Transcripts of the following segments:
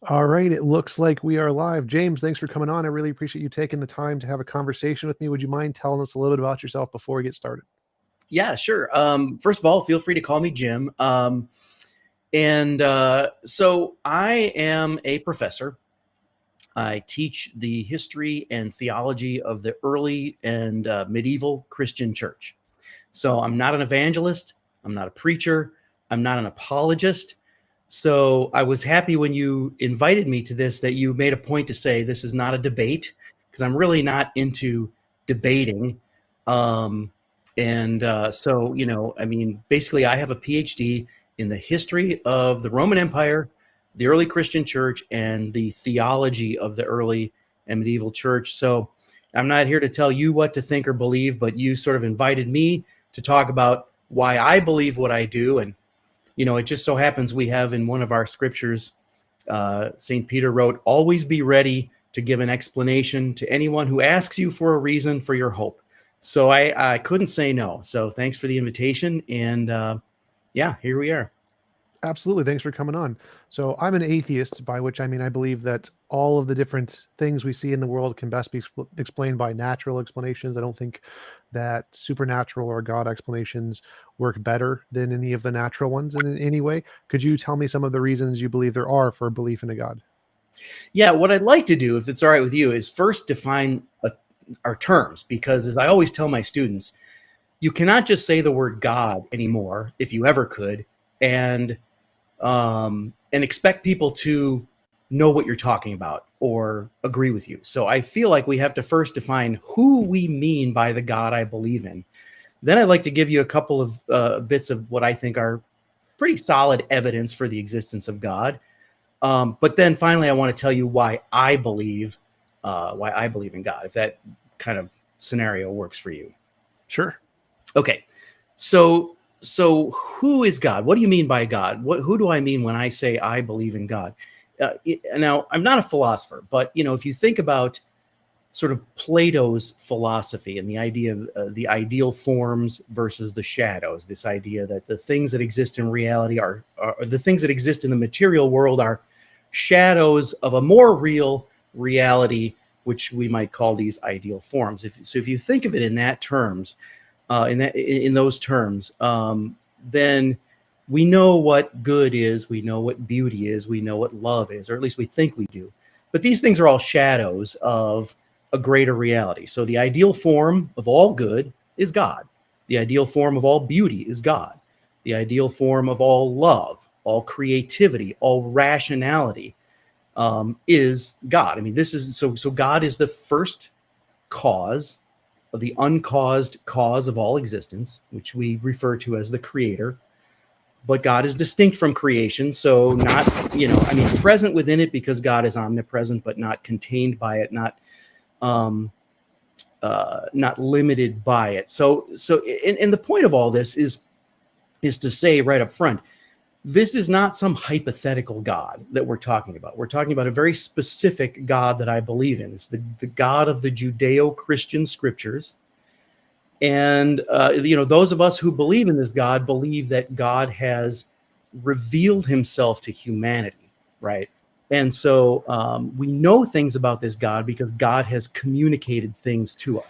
All right, it looks like we are live. James, thanks for coming on. I really appreciate you taking the time to have a conversation with me. Would you mind telling us a little bit about yourself before we get started? Yeah, sure. First of all, feel free to call me Jim. So I am a professor. I teach the history and theology of the early and medieval Christian church. So I'm not an evangelist. I'm not a preacher. I'm not an apologist. So I was happy when you invited me to this that you made a point to say this is not a debate, because I'm really not into debating. Um, I mean, basically, I have a PhD in the history of the Roman Empire, the early Christian church, and the theology of the early and medieval church. So I'm not here to tell you what to think or believe, but you sort of invited me to talk about why I believe what I do. And, it just so happens we have in one of our scriptures, St. Peter wrote, always be ready to give an explanation to anyone who asks you for a reason for your hope. So I couldn't say no. So thanks for the invitation. And yeah, here we are. Absolutely. Thanks for coming on. So I'm an atheist, by which I mean I believe that all of the different things we see in the world can best be explained by natural explanations. I don't think that supernatural or God explanations work better than any of the natural ones in any way. Could you tell me some of the reasons you believe there are for belief in a God? Yeah, what I'd like to do, if it's all right with you, is first define our terms, because as I always tell my students, you cannot just say the word God anymore, if you ever could, and expect people to know what you're talking about or agree with you. So I feel like we have to first define who we mean by the God I believe in. Then I'd like to give you a couple of bits of what I think are pretty solid evidence for the existence of God. But then finally, I want to tell you why I believe in God, if that kind of scenario works for you. Sure. Okay. So who is God? What do you mean by God? Who do I mean when I say I believe in God? Now, I'm not a philosopher, but if you think about sort of Plato's philosophy and the idea of the ideal forms versus the shadows, this idea that the things that exist in reality are the things that exist in the material world are shadows of a more real reality, which we might call these ideal forms. If you think of it in that terms, in those terms, then we know what good is, we know what beauty is, we know what love is, or at least we think we do. But these things are all shadows of a greater reality. So the ideal form of all good is God. The ideal form of all beauty is God. The ideal form of all love, all creativity, all rationality is God. I mean, this is so God is the first cause of the uncaused cause of all existence, which we refer to as the creator. But God is distinct from creation, so not, present within it because God is omnipresent, but not contained by it, not limited by it. So and the point of all this is to say right up front, this is not some hypothetical God that we're talking about. We're talking about a very specific God that I believe in. It's the God of the Judeo-Christian scriptures. And, those of us who believe in this God believe that God has revealed himself to humanity, right? And so we know things about this God because God has communicated things to us.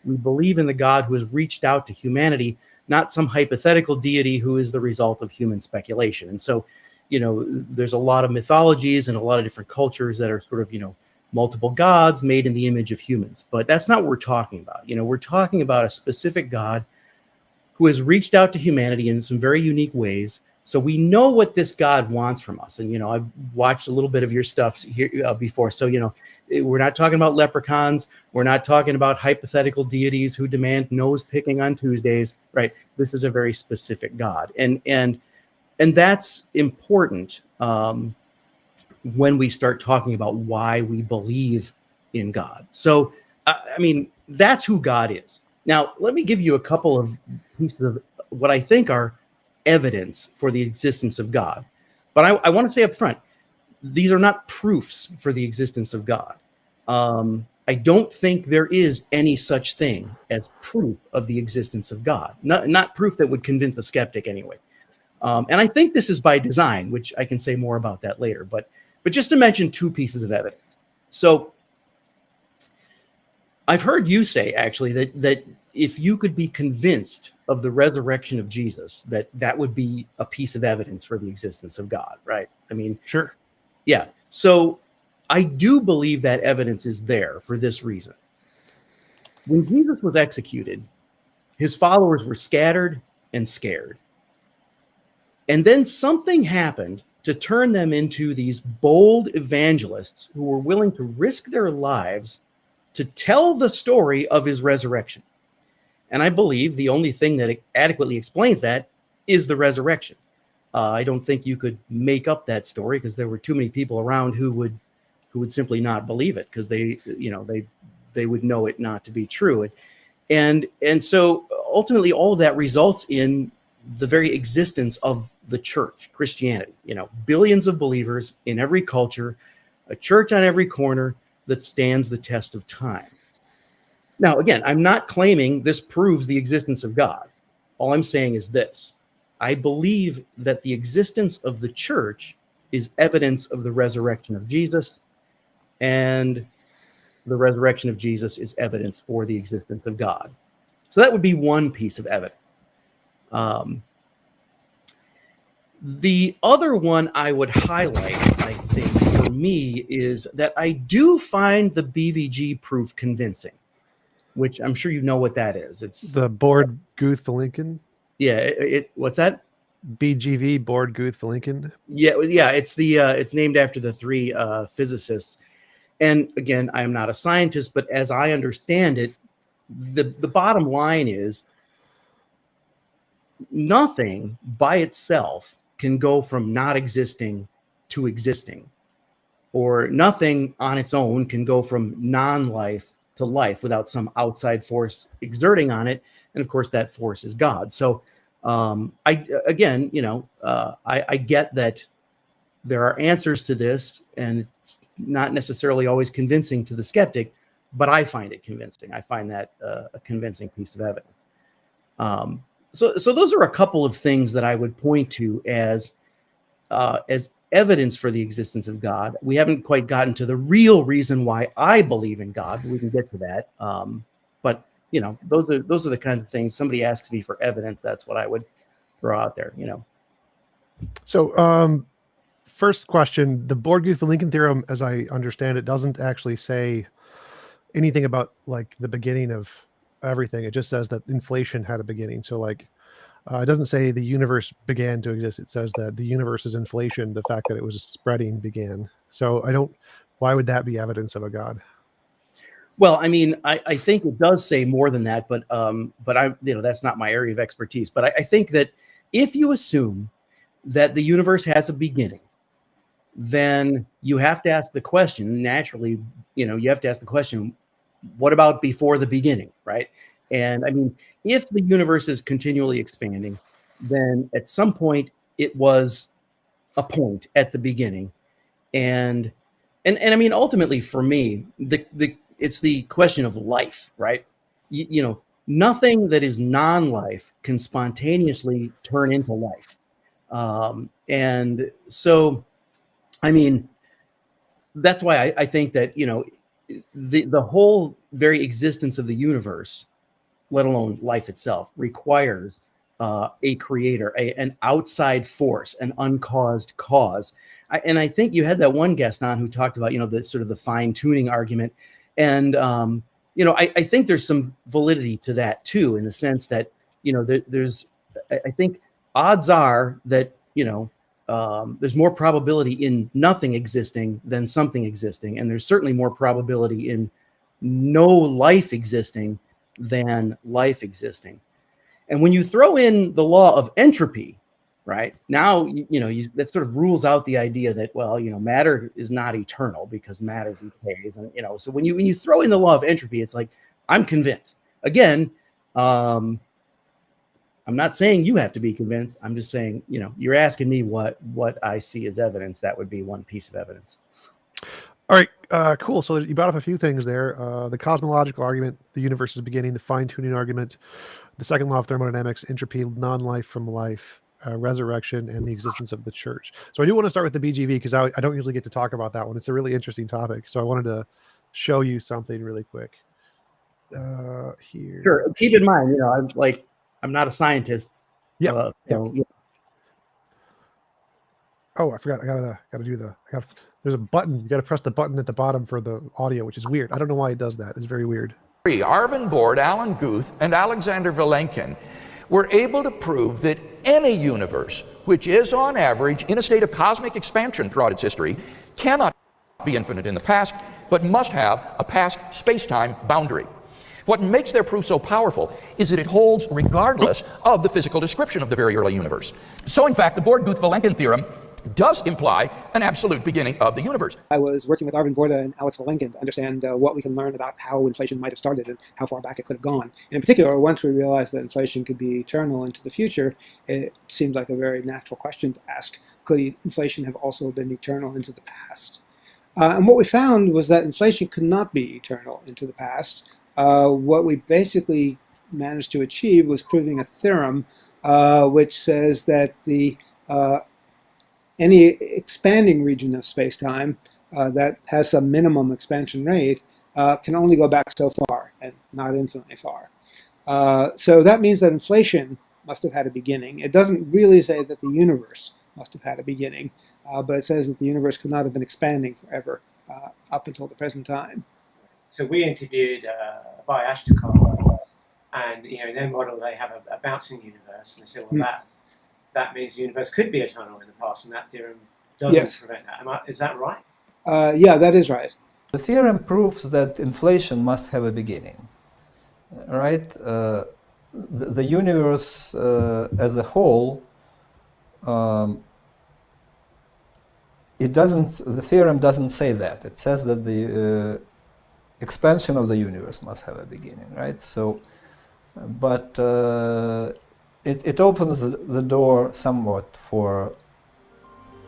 We believe in the God who has reached out to humanity, not some hypothetical deity who is the result of human speculation. And so, there's a lot of mythologies and a lot of different cultures that are sort of, multiple gods made in the image of humans. But that's not what we're talking about. We're talking about a specific God who has reached out to humanity in some very unique ways. So we know what this God wants from us. And, I've watched a little bit of your stuff here before. So, we're not talking about leprechauns. We're not talking about hypothetical deities who demand nose picking on Tuesdays, right? This is a very specific God. And that's important when we start talking about why we believe in God. So, that's who God is. Now, let me give you a couple of pieces of what I think are evidence for the existence of God. But I want to say up front, these are not proofs for the existence of God. I don't think there is any such thing as proof of the existence of God. Not proof that would convince a skeptic anyway. And I think this is by design, which I can say more about that later. But just to mention two pieces of evidence. So I've heard you say actually that if you could be convinced of the resurrection of Jesus, that would be a piece of evidence for the existence of God, right? I mean, Sure. yeah. So I do believe that evidence is there for this reason. When Jesus was executed, his followers were scattered and scared. And then something happened to turn them into these bold evangelists who were willing to risk their lives to tell the story of his resurrection. And I believe the only thing that adequately explains that is the resurrection. I don't think you could make up that story because there were too many people around who would simply not believe it because they would know it not to be true. And so ultimately all of that results in the very existence of the church, Christianity, billions of believers in every culture, a church on every corner that stands the test of time. Now, again, I'm not claiming this proves the existence of God. All I'm saying is this. I believe that the existence of the church is evidence of the resurrection of Jesus, and the resurrection of Jesus is evidence for the existence of God. So that would be one piece of evidence. The other one I would highlight, I think, for me, is that I do find the BVG proof convincing, which I'm sure you know what that is. It's The Board Guth Lincoln, yeah. What's that? BGV, Board Guth Lincoln. Yeah. It's named after the three physicists. And again, I am not a scientist, but as I understand it, the bottom line is nothing by itself can go from not existing to existing, or nothing on its own can go from non-life to life without some outside force exerting on it. And of course, that force is God. So I get that there are answers to this, and it's not necessarily always convincing to the skeptic, but I find it convincing. I find that a convincing piece of evidence. So those are a couple of things that I would point to as evidence for the existence of God. We haven't quite gotten to the real reason why I believe in God, but we can get to that. But those are the kinds of things. Somebody asks me for evidence, that's what I would throw out there. So, first question: the Board Guth Lincoln theorem, as I understand it, doesn't actually say anything about like the beginning of everything. It just says that inflation had a beginning. So, like, it doesn't say the universe began to exist. It says that the universe's inflation, the fact that it was spreading, began. So, I don't. Why would that be evidence of a god? Well, I mean, I think it does say more than that, but I that's not my area of expertise. But I think that if you assume that the universe has a beginning, then you have to ask the question naturally. You have to ask the question, what about before the beginning, right? And I mean, if the universe is continually expanding, then at some point it was a point at the beginning, and I mean, ultimately for me, the it's the question of life, right? Nothing that is non-life can spontaneously turn into life, and so I mean, that's why I think that the whole very existence of the universe, let alone life itself, requires a creator, an outside force, an uncaused cause. And I think you had that one guest on who talked about, the sort of the fine tuning argument. And, I think there's some validity to that too, in the sense that, I think odds are that, there's more probability in nothing existing than something existing. And there's certainly more probability in no life existing than life existing. And when you throw in the law of entropy, right now, that sort of rules out the idea that, well, matter is not eternal because matter decays. And, so when you throw in the law of entropy, it's like, I'm convinced. Again, I'm not saying you have to be convinced. I'm just saying, you're asking me what I see as evidence. That would be one piece of evidence. All right, cool. So you brought up a few things there. The cosmological argument, the universe is beginning, the fine-tuning argument, the second law of thermodynamics, entropy, non-life from life, resurrection, and the existence of the church. So I do want to start with the BGV because I don't usually get to talk about that one. It's a really interesting topic. So I wanted to show you something really quick. Here. Sure. Keep in mind, I'm not a scientist. Yeah. So, Oh, I forgot. I gotta do there's a button. You gotta press the button at the bottom for the audio, which is weird. I don't know why it does that. It's very weird. Arvin Board, Alan Guth, and Alexander Vilenkin were able to prove that any universe, which is on average in a state of cosmic expansion throughout its history, cannot be infinite in the past, but must have a past space-time boundary. What makes their proof so powerful is that it holds regardless of the physical description of the very early universe. So in fact, the Bohr-Guth-Vilenkin theorem does imply an absolute beginning of the universe. I was working with Arvin Borda and Alex Vilenkin to understand what we can learn about how inflation might have started and how far back it could have gone. And in particular, once we realized that inflation could be eternal into the future, it seemed like a very natural question to ask. Could inflation have also been eternal into the past? And what we found was that inflation could not be eternal into the past. What we basically managed to achieve was proving a theorem which says that any expanding region of space-time that has some minimum expansion rate can only go back so far and not infinitely far. So that means that inflation must have had a beginning. It doesn't really say that the universe must have had a beginning, but it says that the universe could not have been expanding forever up until the present time. So we interviewed by Ashtekar, and in their model they have a bouncing universe, and they said, well, that means the universe could be eternal in the past, and that theorem doesn't prevent that. Is that right? Yeah, that is right. The theorem proves that inflation must have a beginning, right? The universe as a whole, the theorem doesn't say that. It says that the expansion of the universe must have a beginning, right? So, but it opens the door somewhat for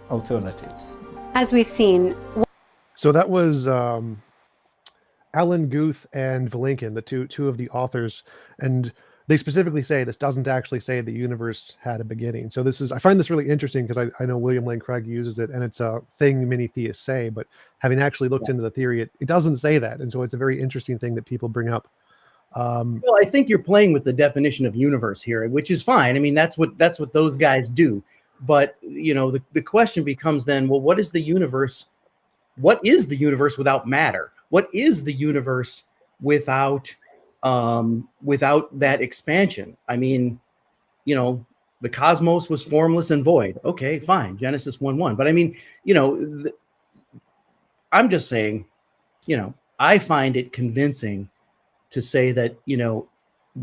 alternatives. As we've seen. So that was Alan Guth and Vilenkin, the two of the authors, and they specifically say this doesn't actually say the universe had a beginning. So I find this really interesting because I know William Lane Craig uses it, and it's a thing many theists say, but having actually looked into the theory, it doesn't say that. And so it's a very interesting thing that people bring up. Well, I think you're playing with the definition of universe here, which is fine. I mean, that's what those guys do. But, the question becomes then, well, what is the universe? What is the universe without matter? What is the universe without that expansion? I mean, the cosmos was formless and void. Okay, fine. Genesis 1:1. But I mean, I'm just saying, I find it convincing to say that,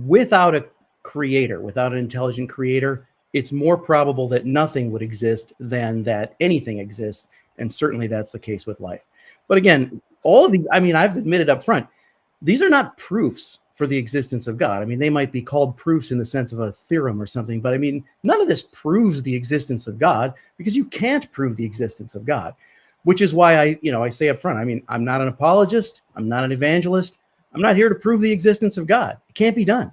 without a creator, without an intelligent creator, it's more probable that nothing would exist than that anything exists. And certainly that's the case with life. But again, all of these, I've admitted up front, these are not proofs for the existence of God. I mean, they might be called proofs in the sense of a theorem or something, but none of this proves the existence of God, because you can't prove the existence of God, which is why I say up front, I'm not an apologist. I'm not an evangelist. I'm not here to prove the existence of God. It can't be done.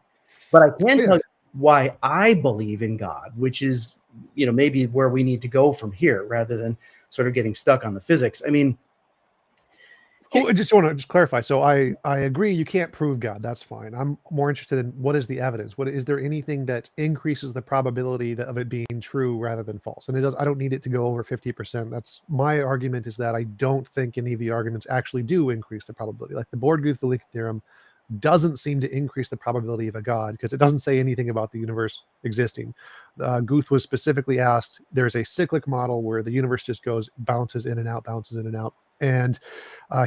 But I can tell you why I believe in God, which is, maybe where we need to go from here rather than sort of getting stuck on the physics. I just want to clarify. So I agree you can't prove God. That's fine. I'm more interested in what is the evidence? Is there anything that increases the probability of it being true rather than false? And I don't need it to go over 50%. That's my argument, is that I don't think any of the arguments actually do increase the probability. Like the Bohr-Guth-Vilenkin theorem doesn't seem to increase the probability of a God, because it doesn't say anything about the universe existing. Guth was specifically asked, there's a cyclic model where the universe just bounces in and out, bounces in and out. And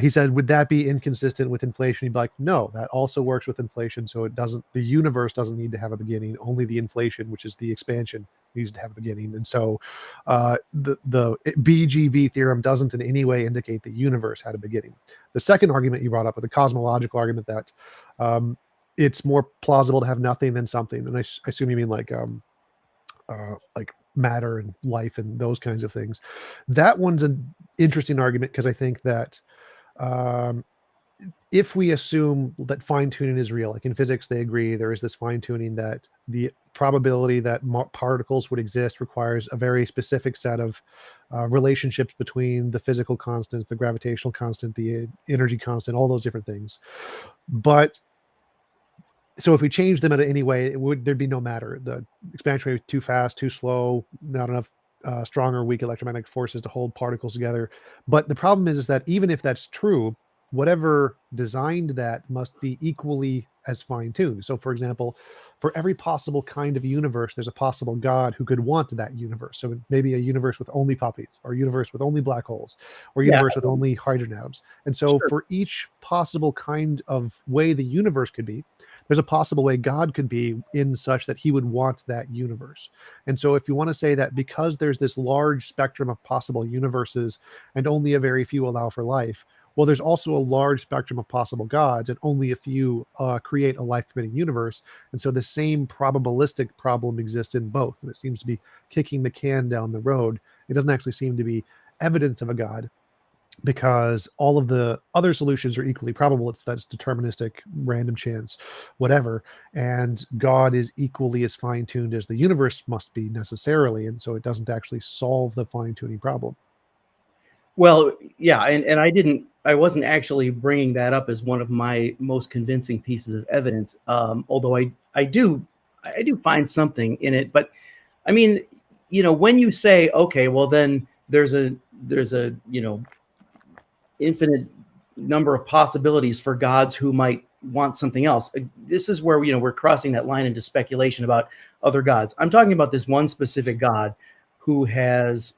he said, would that be inconsistent with inflation? He'd be like, no, that also works with inflation. So the universe doesn't need to have a beginning. Only the inflation, which is the expansion, needs to have a beginning. And so the BGV theorem doesn't in any way indicate the universe had a beginning. The second argument you brought up, with the cosmological argument, that it's more plausible to have nothing than something. And I assume you mean like matter and life and those kinds of things. That one's an interesting argument, because I think that um, if we assume that fine tuning is real, like in physics, they agree there is this fine tuning that the probability that particles would exist requires a very specific set of relationships between the physical constants, the gravitational constant, the energy constant, all those different things. But so if we change them in any way, there'd be no matter. The expansion rate too fast, too slow, not enough strong or weak electromagnetic forces to hold particles together. But the problem is that even if that's true, whatever designed that must be equally as fine-tuned. So for example, for every possible kind of universe, there's a possible God who could want that universe. So maybe a universe with only puppies, or a universe with only black holes, or a Yeah. universe with only hydrogen atoms. And so Sure. for each possible kind of way the universe could be, there's a possible way God could be in such that he would want that universe. And so if you want to say that because there's this large spectrum of possible universes and only a very few allow for life, well, there's also a large spectrum of possible gods and only a few create a life-permitting universe. And so the same probabilistic problem exists in both. And it seems to be kicking the can down the road. It doesn't actually seem to be evidence of a God, because all of the other solutions are equally probable. That's deterministic, random chance, whatever. And God is equally as fine-tuned as the universe must be necessarily. And so it doesn't actually solve the fine-tuning problem. Well, yeah, and I wasn't actually bringing that up as one of my most convincing pieces of evidence. Although I do find something in it. But I mean, when you say, okay, well then there's a infinite number of possibilities for gods who might want something else. This is where we're crossing that line into speculation about other gods. I'm talking about this one specific God who has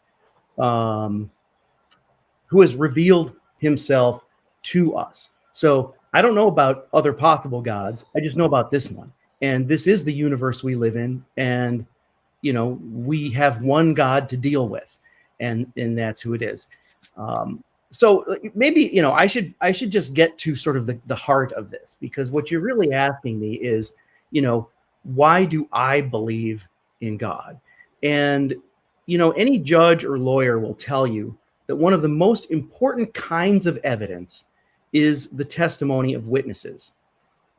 revealed himself to us. So I don't know about other possible gods. I just know about this one. And this is the universe we live in. And, we have one God to deal with. And that's who it is. So maybe, I should just get to sort of the heart of this, because what you're really asking me is, why do I believe in God? And, any judge or lawyer will tell you that one of the most important kinds of evidence is the testimony of witnesses.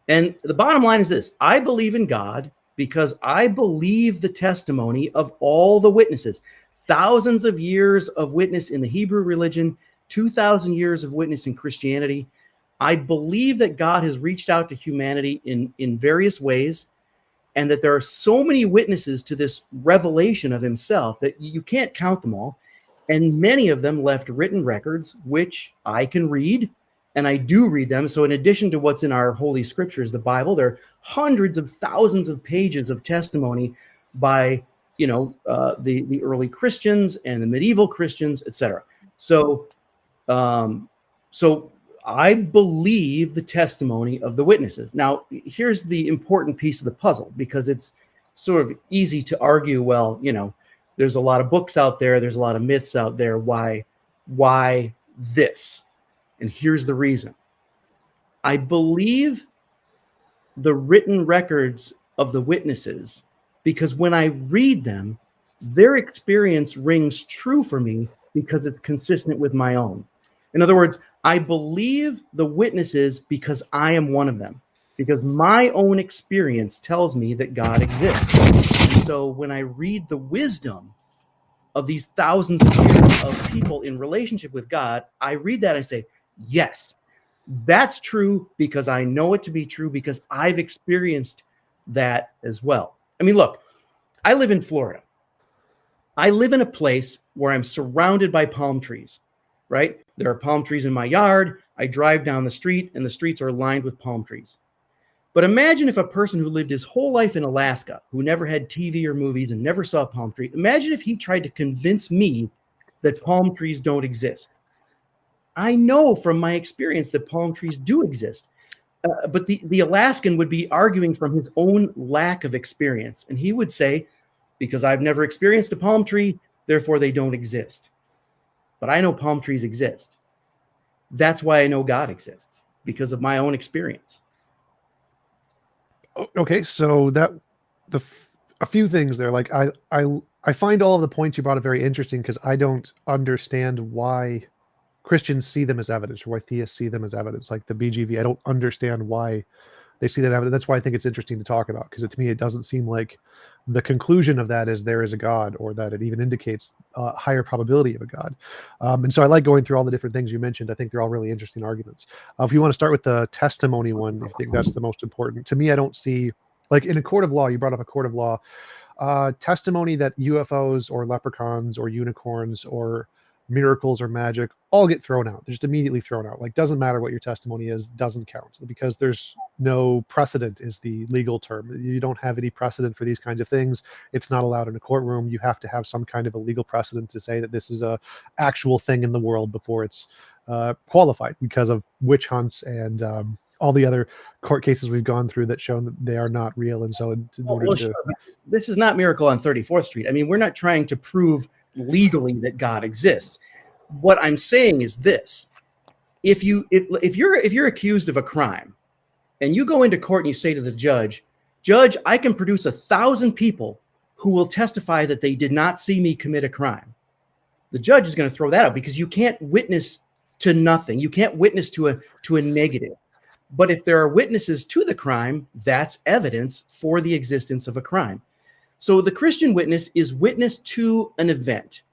And the bottom line is this: I believe in God because I believe the testimony of all the witnesses. Thousands of years of witness in the Hebrew religion, 2,000 years of witness in Christianity. I believe that God has reached out to humanity in various ways, and that there are so many witnesses to this revelation of himself that you can't count them all. And many of them left written records, which I can read, and I do read them. So in addition to what's in our Holy Scriptures, the Bible, there are hundreds of thousands of pages of testimony by, the early Christians and the medieval Christians, etc. So I believe the testimony of the witnesses. Now, here's the important piece of the puzzle, because it's sort of easy to argue, well, there's a lot of books out there, there's a lot of myths out there. Why this? And here's the reason. I believe the written records of the witnesses because when I read them, their experience rings true for me because it's consistent with my own. In other words, I believe the witnesses because I am one of them, because my own experience tells me that God exists. And so when I read the wisdom of these thousands of years of people in relationship with God, I read that and I say, yes, that's true because I know it to be true because I've experienced that as well. I mean, look, I live in Florida. I live in a place where I'm surrounded by palm trees, right? There are palm trees in my yard. I drive down the street and the streets are lined with palm trees. But imagine if a person who lived his whole life in Alaska, who never had TV or movies and never saw a palm tree, imagine if he tried to convince me that palm trees don't exist. I know from my experience that palm trees do exist. But the Alaskan would be arguing from his own lack of experience. And he would say, because I've never experienced a palm tree, therefore they don't exist. But I know palm trees exist. That's why I know God exists, because of my own experience. Okay, so a few things there. Like I find all of the points you brought up very interesting because I don't understand why Christians see them as evidence, or why theists see them as evidence, like the BGV. I don't understand why they see that evidence. That's why I think it's interesting to talk about, because to me, it doesn't seem like the conclusion of that is there is a God, or that it even indicates a higher probability of a God. And so I like going through all the different things you mentioned. I think they're all really interesting arguments. If you want to start with the testimony one, I think that's the most important. To me, I don't see, like in a court of law, you brought up a court of law, testimony that UFOs or leprechauns or unicorns or miracles or magic all get thrown out. They're just immediately thrown out. Like, doesn't matter what your testimony is, doesn't count, because there's no precedent is the legal term. You don't have any precedent for these kinds of things. It's not allowed in a courtroom. You have to have some kind of a legal precedent to say that this is a actual thing in the world before it's qualified, because of witch hunts and all the other court cases we've gone through that show that they are not real. And so in order to... Sure. This is not Miracle on 34th Street. I mean, we're not trying to prove legally that God exists. What I'm saying is this: if you're accused of a crime, and you go into court and you say to the judge, I can produce 1,000 people who will testify that they did not see me commit a crime. The judge is going to throw that out, because you can't witness to nothing. You can't witness to a negative. But if there are witnesses to the crime, that's evidence for the existence of a crime. So the Christian witness is witness to an event.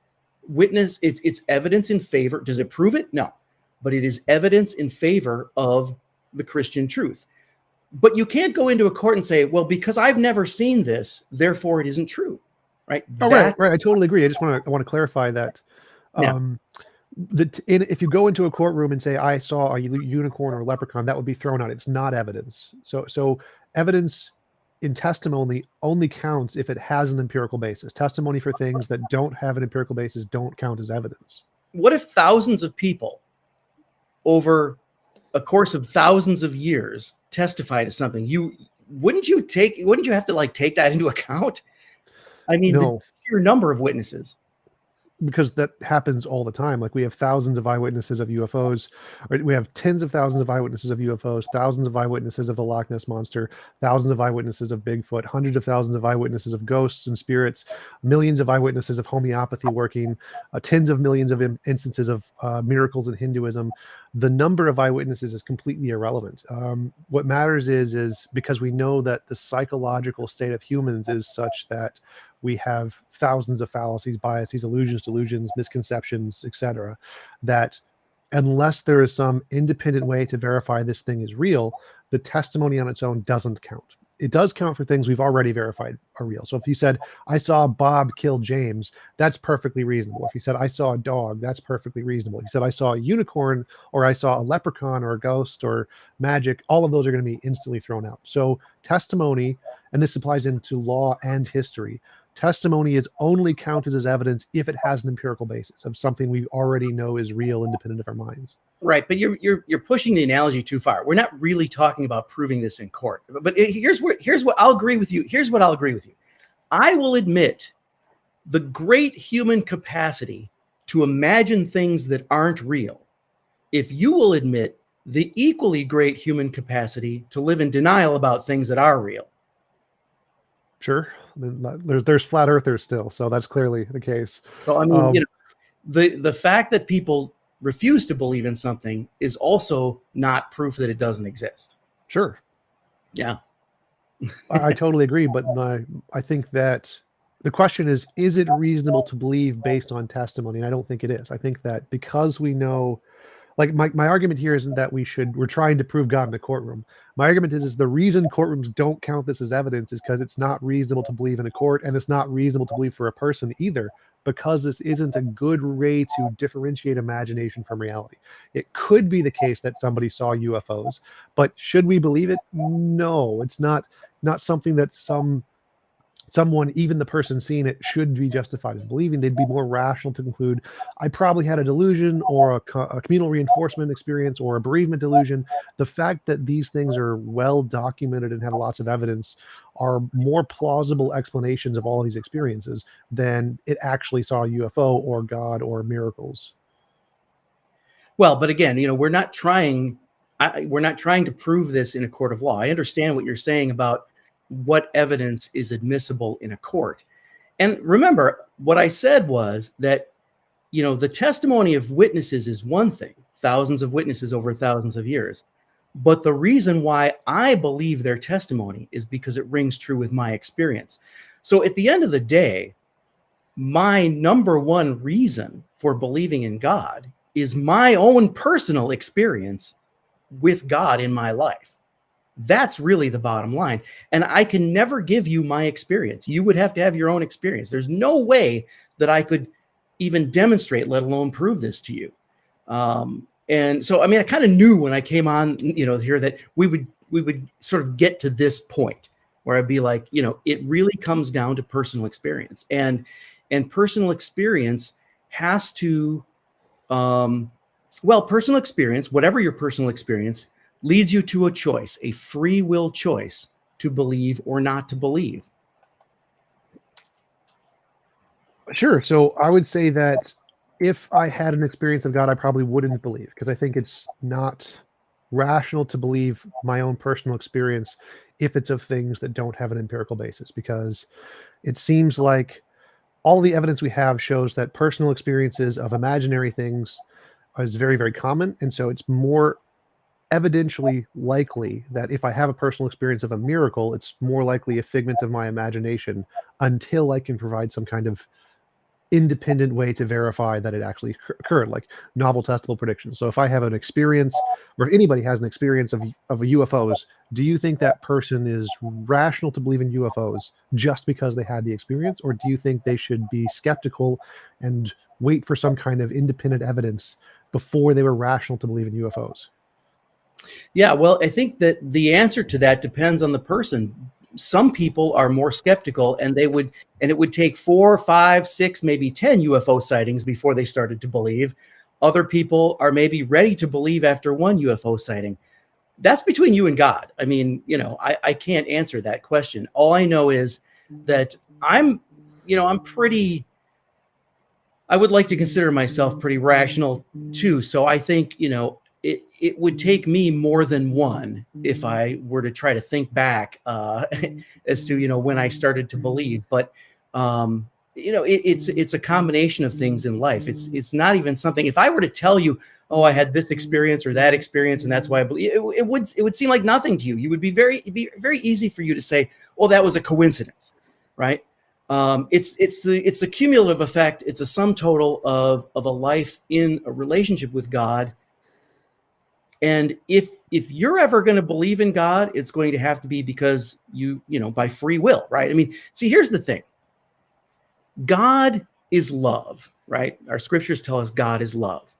Witness, it's evidence in favor. Does it prove it? No. But it is evidence in favor of the Christian truth. But you can't go into a court and say, well, because I've never seen this, therefore it isn't true. Right? Oh, right. I totally agree. I want to clarify that. If you go into a courtroom and say, I saw a unicorn or a leprechaun, that would be thrown out. It's not evidence. So evidence in testimony only counts if it has an empirical basis. Testimony for things that don't have an empirical basis don't count as evidence. What if thousands of people over a course of thousands of years testify to something? Wouldn't you have to take that into account? I mean, no. The sheer number of witnesses. Because that happens all the time. Like, we have thousands of eyewitnesses of UFOs, or we have tens of thousands of eyewitnesses of UFOs, thousands of eyewitnesses of the Loch Ness Monster, thousands of eyewitnesses of Bigfoot, hundreds of thousands of eyewitnesses of ghosts and spirits, millions of eyewitnesses of homeopathy working, tens of millions of instances of miracles in Hinduism. The number of eyewitnesses is completely irrelevant. What matters is because we know that the psychological state of humans is such that we have thousands of fallacies, biases, illusions, delusions, misconceptions, etc., that unless there is some independent way to verify this thing is real, the testimony on its own doesn't count. It does count for things we've already verified are real. So if you said, I saw Bob kill James, that's perfectly reasonable. If you said, I saw a dog, that's perfectly reasonable. If you said, I saw a unicorn, or I saw a leprechaun or a ghost or magic, all of those are going to be instantly thrown out. So testimony, and this applies into law and history, testimony is only counted as evidence if it has an empirical basis of something we already know is real, independent of our minds. Right, but you're pushing the analogy too far. We're not really talking about proving this in court. But here's what I'll agree with you. Here's what I'll agree with you. I will admit the great human capacity to imagine things that aren't real, if you will admit the equally great human capacity to live in denial about things that are real. Sure. I mean, there's flat earthers still, so that's clearly the case. So I mean, the fact that people refuse to believe in something is also not proof that it doesn't exist. Sure. Yeah. I totally agree, but I think that the question is it reasonable to believe based on testimony? And I don't think it is. I think that because we know, like, my argument here isn't that we're trying to prove God in a courtroom. My argument is the reason courtrooms don't count this as evidence is because it's not reasonable to believe in a court, and it's not reasonable to believe for a person either, because this isn't a good way to differentiate imagination from reality. It could be the case that somebody saw UFOs, but should we believe it? No, it's not something that someone, even the person seeing it, should be justified in believing. They'd be more rational to conclude, I probably had a delusion or a communal reinforcement experience or a bereavement delusion. The fact that these things are well documented and have lots of evidence are more plausible explanations of all of these experiences than it actually saw a UFO or God or miracles. Well, but again, we're not trying to prove this in a court of law. I understand what you're saying about what evidence is admissible in a court. And remember, what I said was that the testimony of witnesses is one thing, thousands of witnesses over thousands of years. But the reason why I believe their testimony is because it rings true with my experience. So at the end of the day, my number one reason for believing in God is my own personal experience with God in my life. That's really the bottom line. And I can never give you my experience. You would have to have your own experience. There's no way that I could even demonstrate, let alone prove this to you. And so, I mean, I kind of knew when I came on, here that we would sort of get to this point where I'd be like, it really comes down to personal experience, and personal experience has to, personal experience, whatever your personal experience, leads you to a choice, a free will choice to believe or not to believe. Sure. So I would say that if I had an experience of God, I probably wouldn't believe, because I think it's not rational to believe my own personal experience if it's of things that don't have an empirical basis, because it seems like all the evidence we have shows that personal experiences of imaginary things is very, very common. And so it's more evidentially likely that if I have a personal experience of a miracle, it's more likely a figment of my imagination until I can provide some kind of independent way to verify that it actually occurred, like novel testable predictions. So if I have an experience, or if anybody has an experience of UFOs, do you think that person is rational to believe in UFOs just because they had the experience, or do you think they should be skeptical and wait for some kind of independent evidence before they were rational to believe in UFOs? Yeah, well, I think that the answer to that depends on the person. Some people are more skeptical, and it would take 4, 5, 6, maybe 10 UFO sightings before they started to believe. Other people are maybe ready to believe after one UFO sighting. That's between you and God. I mean, I can't answer that question. All I know is that I'm pretty, I would like to consider myself pretty rational too. So I think, it would take me more than one if I were to try to think back as to, when I started to believe. But, it's a combination of things in life. It's not even something, if I were to tell you, oh, I had this experience or that experience, and that's why I believe, it would seem like nothing to you. It'd be very easy for you to say, well, that was a coincidence, right? It's the cumulative effect. It's a sum total of a life in a relationship with God. And if you're ever going to believe in God, it's going to have to be because by free will, right? I mean, see, here's the thing. God is love, right? Our scriptures tell us God is love,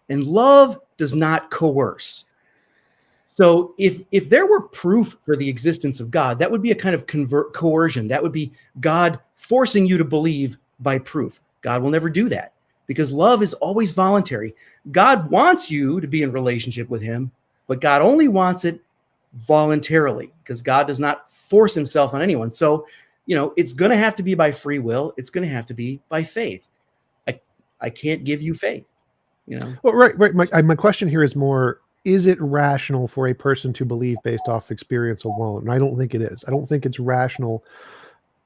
and love does not coerce. So if there were proof for the existence of God, that would be a kind of coercion. That would be God forcing you to believe by proof. God will never do that, because love is always voluntary. God wants you to be in relationship with him, but God only wants it voluntarily, because God does not force himself on anyone. So, it's going to have to be by free will. It's going to have to be by faith. I can't give you faith, Well, right. My question here is more, is it rational for a person to believe based off experience alone? And I don't think it is. I don't think it's rational,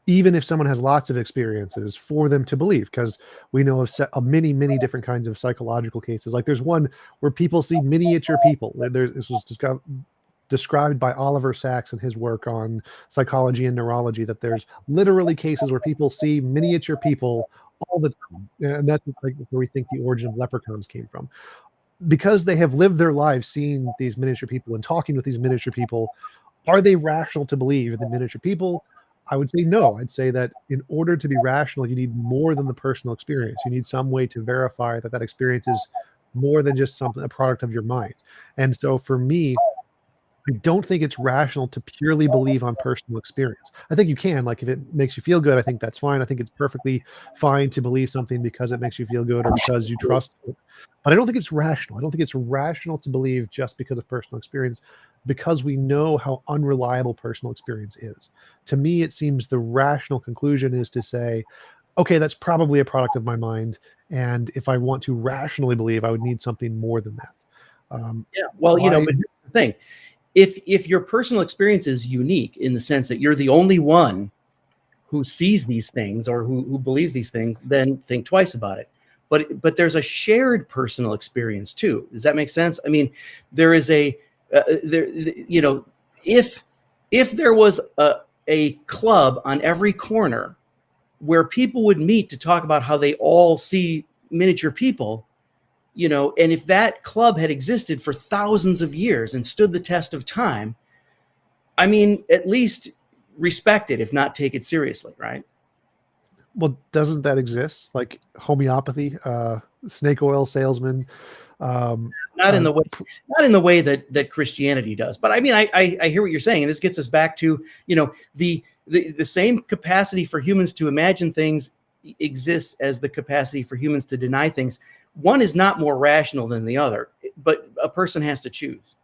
even if someone has lots of experiences, for them to believe, because we know of many, many different kinds of psychological cases. Like there's one where people see miniature people. This was described by Oliver Sacks in his work on psychology and neurology, that there's literally cases where people see miniature people all the time. And that's like where we think the origin of leprechauns came from. Because they have lived their lives seeing these miniature people and talking with these miniature people, are they rational to believe in the miniature people? I would say no. I'd say that in order to be rational, you need more than the personal experience. You need some way to verify that experience is more than just a product of your mind. And so for me, I don't think it's rational to purely believe on personal experience. I think you can, like, if it makes you feel good, I think that's fine. I think it's perfectly fine to believe something because it makes you feel good or because you trust it. But I don't think it's rational. I don't think it's rational to believe just because of personal experience, because we know how unreliable personal experience is. To me, it seems the rational conclusion is to say, okay, that's probably a product of my mind. And if I want to rationally believe, I would need something more than that. But here's the thing. If your personal experience is unique in the sense that you're the only one who sees these things or who believes these things, then think twice about it. but there's a shared personal experience too. Does that make sense? I mean, there is a if there was a club on every corner where people would meet to talk about how they all see miniature people, and if that club had existed for thousands of years and stood the test of time, I mean, at least respect it, if not take it seriously, right? Well, doesn't that exist? Like homeopathy, snake oil salesman. Not in the way that Christianity does. But I mean, I hear what you're saying, and this gets us back to the same capacity for humans to imagine things exists as the capacity for humans to deny things. One is not more rational than the other, but a person has to choose.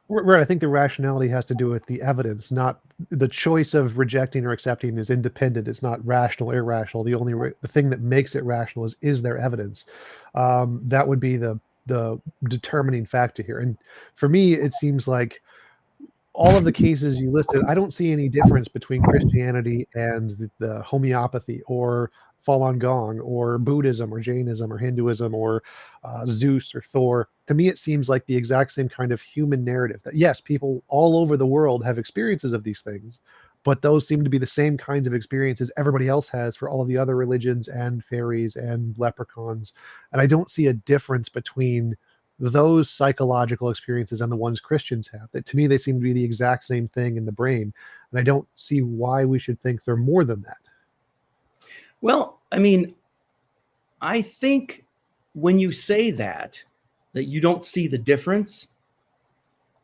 Right. I think the rationality has to do with the evidence, not the choice of rejecting or accepting is independent. It's not rational, irrational. The thing that makes it rational is there evidence. That would be the determining factor here. And for me, it seems like all of the cases you listed, I don't see any difference between Christianity and the homeopathy or Falun Gong or Buddhism or Jainism or Hinduism or Zeus or Thor. To me, it seems like the exact same kind of human narrative that, yes, people all over the world have experiences of these things, but those seem to be the same kinds of experiences everybody else has for all of the other religions and fairies and leprechauns. And I don't see a difference between those psychological experiences and the ones Christians have. That to me, they seem to be the exact same thing in the brain. And I don't see why we should think they're more than that. Well, I mean, I think when you say that you don't see the difference,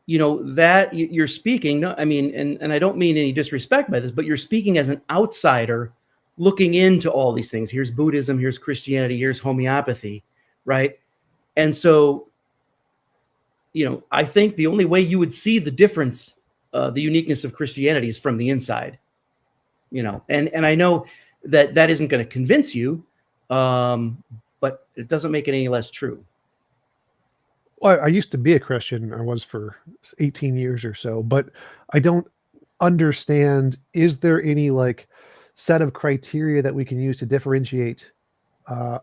that you're speaking, I mean, and I don't mean any disrespect by this, but you're speaking as an outsider looking into all these things. Here's Buddhism, here's Christianity, here's homeopathy, right? And so, I think the only way you would see the difference, the uniqueness of Christianity is from the inside, and I know that isn't going to convince you, but it doesn't make it any less true. Well, I used to be a Christian. I was for 18 years or so, but I don't understand. Is there any set of criteria that we can use to differentiate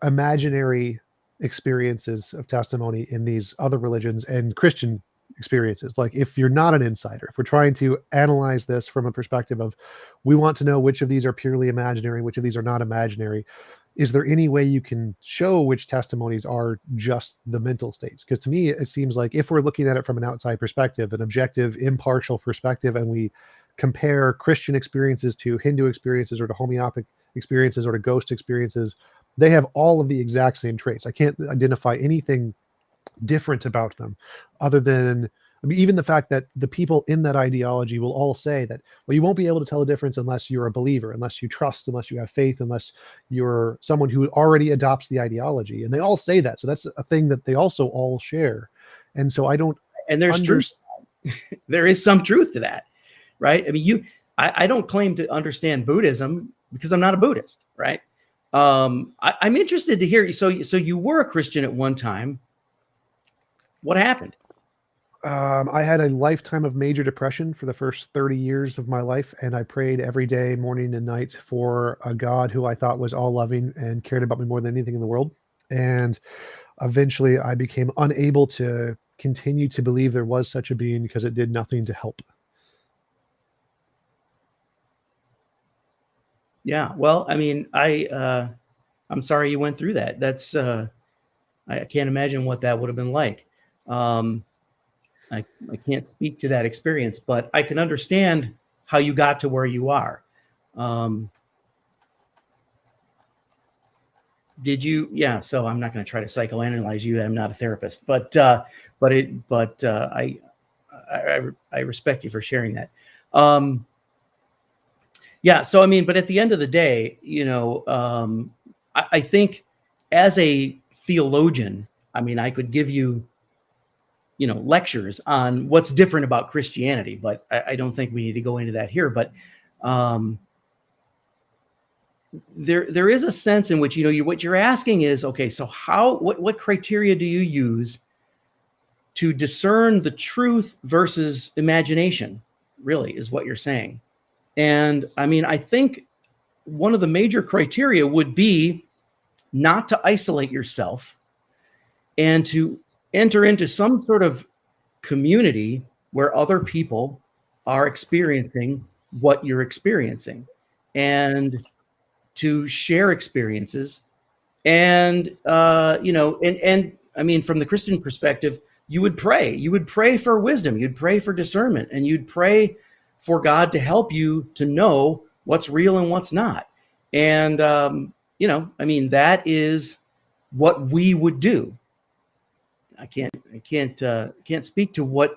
imaginary experiences of testimony in these other religions and Christian experiences? Like, if you're not an insider, if we're trying to analyze this from a perspective of, we want to know which of these are purely imaginary, which of these are not imaginary, is there any way you can show which testimonies are just the mental states? Because to me, it seems like if we're looking at it from an outside perspective, an objective, impartial perspective, and we compare Christian experiences to Hindu experiences or to homeopathic experiences or to ghost experiences, they have all of the exact same traits. I can't identify anything different about them other than, I mean, even the fact that the people in that ideology will all say that, well, you won't be able to tell a difference unless you're a believer, unless you trust, unless you have faith, unless you're someone who already adopts the ideology. And they all say that. So that's a thing that they also all share. And so I don't, and there's truth. There is some truth to that, right? I mean, I don't claim to understand Buddhism because I'm not a Buddhist, right? I'm interested to hear. So you were a Christian at one time. What happened? I had a lifetime of major depression for the first 30 years of my life, and I prayed every day, morning and night, for a God who I thought was all loving and cared about me more than anything in the world. And eventually I became unable to continue to believe there was such a being because it did nothing to help. Yeah, well, I mean, I'm sorry you went through that. That's I can't imagine what that would have been like. I can't speak to that experience, but I can understand how you got to where you are. Did you? Yeah. So I'm not going to try to psychoanalyze you. I'm not a therapist, but I respect you for sharing that. Yeah. So I mean, but at the end of the day, I think as a theologian, I mean, I could give you, lectures on what's different about Christianity, but I don't think we need to go into that here. But there is a sense in which, what you're asking is, okay, so what criteria do you use to discern the truth versus imagination, really, is what you're saying. And I mean, I think one of the major criteria would be not to isolate yourself and to enter into some sort of community where other people are experiencing what you're experiencing, and to share experiences. And and I mean, from the Christian perspective, you would pray for wisdom, you'd pray for discernment, and you'd pray for God to help you to know what's real and what's not. And I mean, that is what we would do. I can't speak to what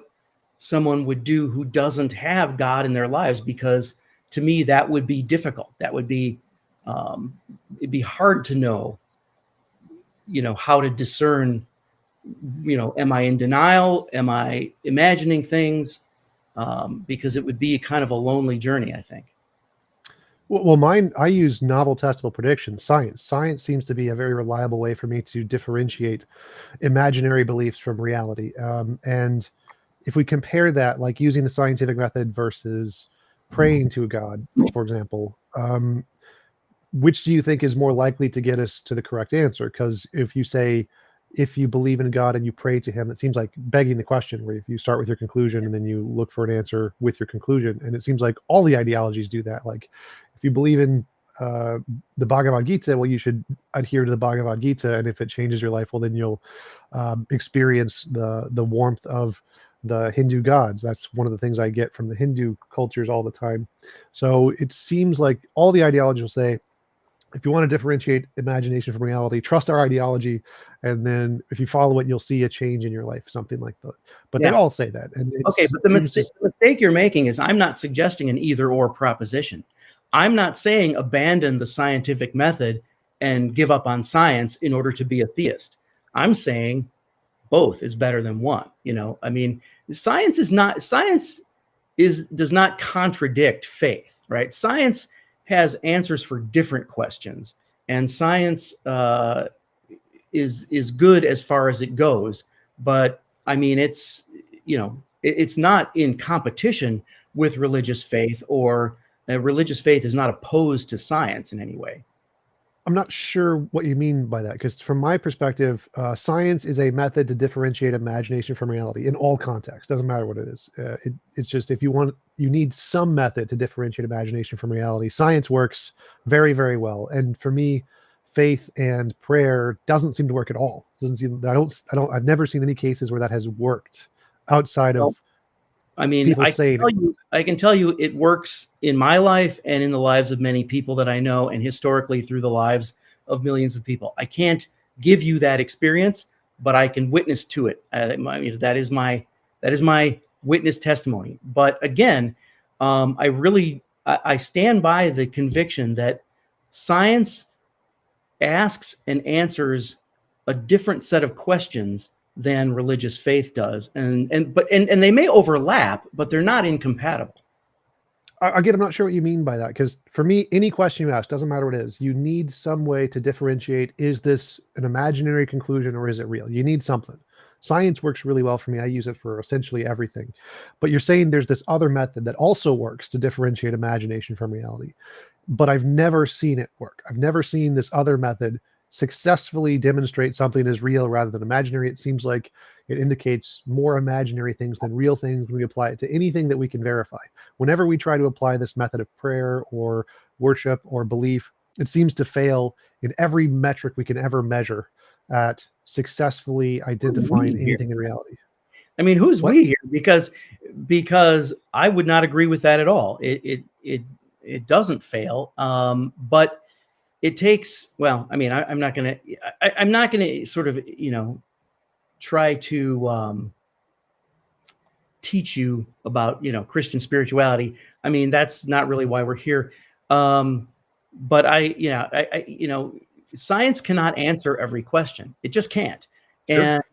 someone would do who doesn't have God in their lives, because to me that would be difficult. That would be it'd be hard to know, how to discern, am I in denial? Am I imagining things? Because it would be kind of a lonely journey, I think. Well, mine, I use novel testable predictions, science. Science seems to be a very reliable way for me to differentiate imaginary beliefs from reality. And if we compare that, like using the scientific method versus praying to a god, for example, which do you think is more likely to get us to the correct answer? Because if you say, if you believe in God and you pray to him, it seems like begging the question, where if you start with your conclusion and then you look for an answer with your conclusion. And it seems like all the ideologies do that. Like if you believe in the Bhagavad Gita, well, you should adhere to the Bhagavad Gita. And if it changes your life, well, then you'll experience the warmth of the Hindu gods. That's one of the things I get from the Hindu cultures all the time. So it seems like all the ideologies will say, if you want to differentiate imagination from reality, trust our ideology, and then if you follow it, you'll see a change in your life, something like that. But they Yeah. all say that. And Okay, but the mistake you're making is, I'm not suggesting an either-or proposition. I'm not saying abandon the scientific method and give up on science in order to be a theist. I'm saying both is better than one. I mean, science does not contradict faith, right? Science has answers for different questions, and science is good as far as it goes. But I mean, it's not in competition with religious faith, or religious faith is not opposed to science in any way. I'm not sure what you mean by that, because from my perspective, science is a method to differentiate imagination from reality in all contexts. Doesn't matter what it is. It's just, if you need some method to differentiate imagination from reality. Science works very, very well. And for me, faith and prayer doesn't seem to work at all. It doesn't seem, I've never seen any cases where that has worked outside Well, of I mean, people I saying can tell you it works in my life and in the lives of many people that I know, and historically through the lives of millions of people. I can't give you that experience, but I can witness to it. That is my witness testimony. But again, I stand by the conviction that science asks and answers a different set of questions than religious faith does, and they may overlap, but they're not incompatible. Again, I'm not sure what you mean by that, because for me, any question you ask, doesn't matter what it is, you need some way to differentiate, is this an imaginary conclusion or is it real? You need something. Science works really well for me. I use it for essentially everything. But you're saying there's this other method that also works to differentiate imagination from reality. But I've never seen it work. I've never seen this other method successfully demonstrate something as real rather than imaginary. It seems like it indicates more imaginary things than real things when we apply it to anything that we can verify. Whenever we try to apply this method of prayer or worship or belief, it seems to fail in every metric we can ever measure at successfully identifying anything in reality. I mean, who's What? we here? Because I would not agree with that at all. It doesn't fail, but it takes. Well, I mean, I'm not gonna sort of try to teach you about Christian spirituality. I mean, that's not really why we're here. But science cannot answer every question. It just can't. Sure.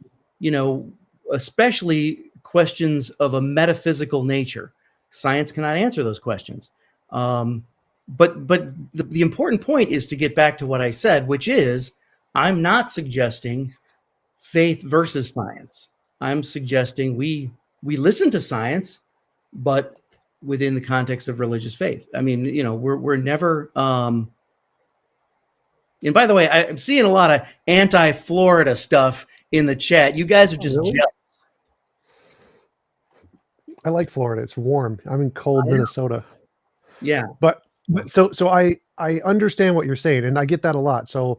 And especially questions of a metaphysical nature, science cannot answer those questions. But the important point is to get back to what I said, which is, I'm not suggesting faith versus science. I'm suggesting we listen to science, but within the context of religious faith. I mean, we're never And by the way, I'm seeing a lot of anti-Florida stuff in the chat. You guys are just Really? jealous. I like Florida. It's warm. I'm in cold Minnesota. Yeah. But so I understand what you're saying, and I get that a lot. So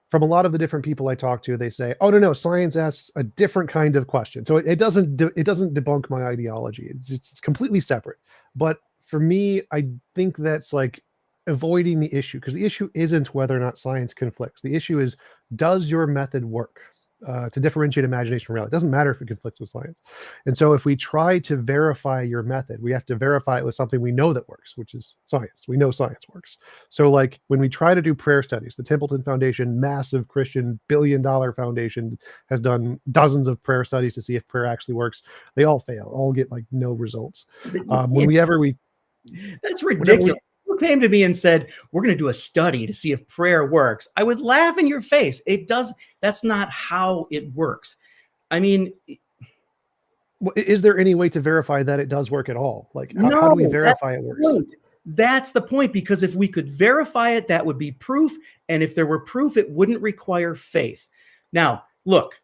from a lot of the different people I talk to, they say, "Oh no, science asks a different kind of question." So it doesn't debunk my ideology. It's completely separate. But for me, I think that's like avoiding the issue, because the issue isn't whether or not science conflicts. The issue is, does your method work to differentiate imagination from reality? It doesn't matter if it conflicts with science. And so if we try to verify your method, we have to verify it with something we know that works, which is science. We know science works. So like when we try to do prayer studies, the Templeton Foundation, massive Christian $1 billion foundation, has done dozens of prayer studies to see if prayer actually works. They all fail, all get like no results. That's ridiculous. You came to me and said, we're going to do a study to see if prayer works, I would laugh in your face. It does. That's not how it works. I mean, is there any way to verify that it does work at all? Like, how do we verify it works? That's the point, because if we could verify it, that would be proof. And if there were proof, it wouldn't require faith. Now, look,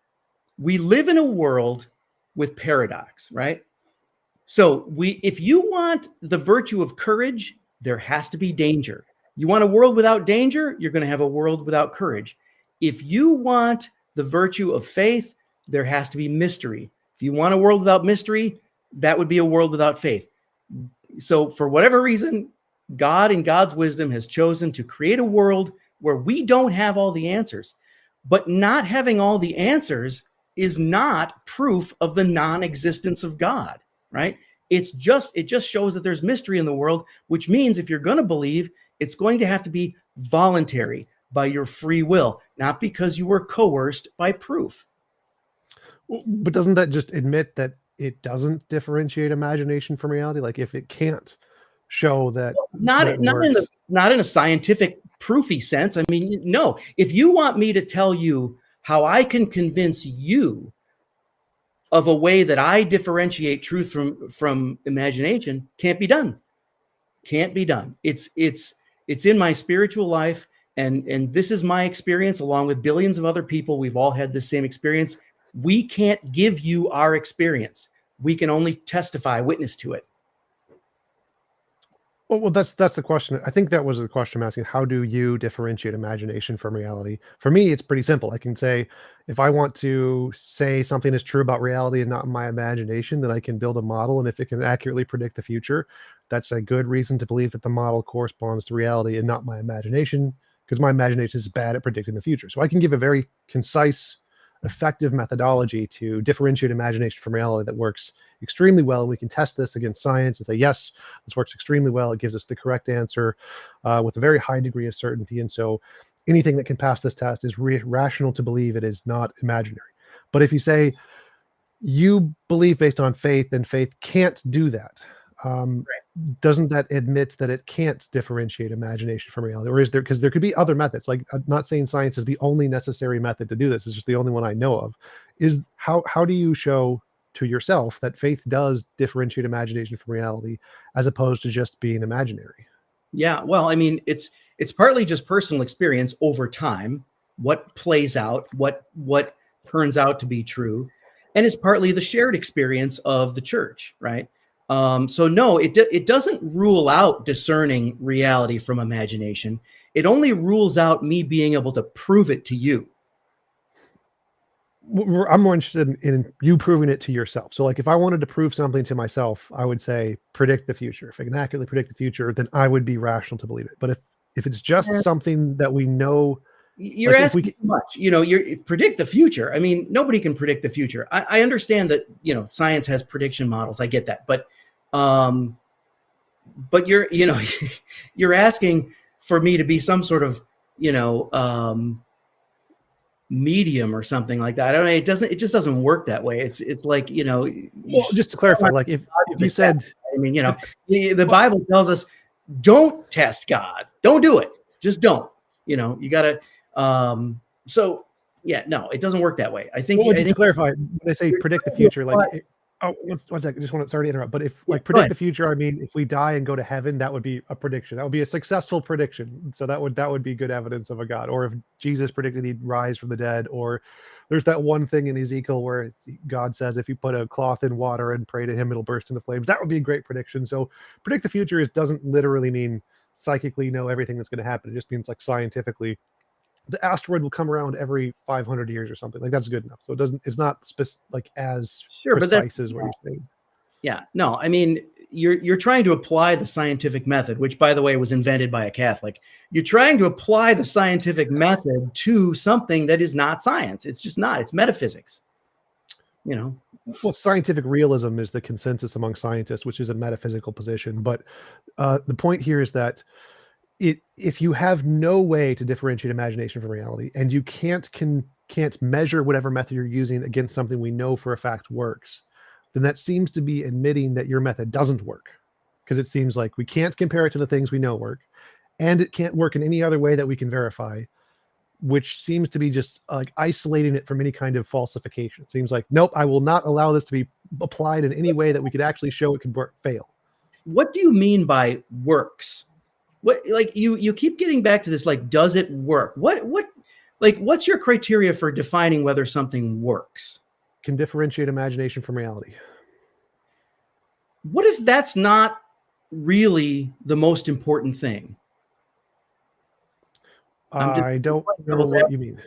we live in a world with paradox, right? So if you want the virtue of courage, there has to be danger. You want a world without danger, you're going to have a world without courage. If you want the virtue of faith, there has to be mystery. If you want a world without mystery, that would be a world without faith. So for whatever reason, God in God's wisdom has chosen to create a world where we don't have all the answers. But not having all the answers is not proof of the non-existence of God, right? It just shows that there's mystery in the world, which means if you're going to believe, it's going to have to be voluntary, by your free will, not because you were coerced by proof. But doesn't that just admit that it doesn't differentiate imagination from reality? Like if it can't show that, not in a scientific proofy sense. I mean, no. If you want me to tell you how I can convince you of a way that I differentiate truth from imagination, can't be done. Can't be done. It's in my spiritual life, and this is my experience along with billions of other people. We've all had the same experience. We can't give you our experience. We can only testify, witness to it. Well, that's the question. I think that was the question I'm asking. How do you differentiate imagination from reality? For me, it's pretty simple. I can say, if I want to say something is true about reality and not my imagination, then I can build a model. And if it can accurately predict the future, that's a good reason to believe that the model corresponds to reality and not my imagination, because my imagination is bad at predicting the future. So I can give a very concise, effective methodology to differentiate imagination from reality that works extremely well. And we can test this against science and say, yes, this works extremely well. It gives us the correct answer with a very high degree of certainty. And so anything that can pass this test is rational to believe it is not imaginary. But if you say you believe based on faith, then faith can't do that. Doesn't that admit that it can't differentiate imagination from reality? Or is there, because there could be other methods. Like, I'm not saying science is the only necessary method to do this. It's just the only one I know of. Is how do you show to yourself that faith does differentiate imagination from reality, as opposed to just being imaginary? Yeah, well, I mean, it's partly just personal experience over time, what plays out, what turns out to be true, and it's partly the shared experience of the church, right? So no, it doesn't rule out discerning reality from imagination. It only rules out me being able to prove it to you. I'm more interested in you proving it to yourself. So like if I wanted to prove something to myself, I would say predict the future. If I can accurately predict the future, then I would be rational to believe it. But if it's just something that we know, you're like asking too much. You predict the future. I mean, nobody can predict the future. I understand that, science has prediction models. I get that. But you're, you're asking for me to be some sort of, medium or something like that. I don't know. It just doesn't work that way. It's like, well, just to clarify, like if you said, I mean, the Bible tells us, don't test God. Don't do it. Just don't, you gotta, so yeah, no, it doesn't work that way. I think, to clarify, when they say predict the future, like Oh, one second. Just want to, sorry to interrupt, but if Yeah, like go predict ahead. the future, I mean, if we die and go to heaven, that would be a prediction. That would be a successful prediction. So that would be good evidence of a God. Or if Jesus predicted he'd rise from the dead, or there's that one thing in Ezekiel where God says if you put a cloth in water and pray to him, it'll burst into flames. That would be a great prediction. So predict the future doesn't literally mean psychically know everything that's going to happen. It just means like scientifically the asteroid will come around every 500 years or something. Like that's good enough. So it's not like as Sure, but that's precise as what you're saying. yeah. No, I mean, you're trying to apply the scientific method, which by the way was invented by a Catholic. You're trying to apply the scientific method to something that is not science. It's just not. It's metaphysics. You know. Well, scientific realism is the consensus among scientists, which is a metaphysical position. But the point here is that if you have no way to differentiate imagination from reality, and you can't measure whatever method you're using against something we know for a fact works, then that seems to be admitting that your method doesn't work, because it seems like we can't compare it to the things we know work, and it can't work in any other way that we can verify, which seems to be just like isolating it from any kind of falsification. It seems like, nope, I will not allow this to be applied in any way that we could actually show it could fail. What do you mean by works? What, like, you keep getting back to this, like, does it work? What's your criteria for defining whether something works? Can differentiate imagination from reality. What if that's not really the most important thing? I don't know what you mean.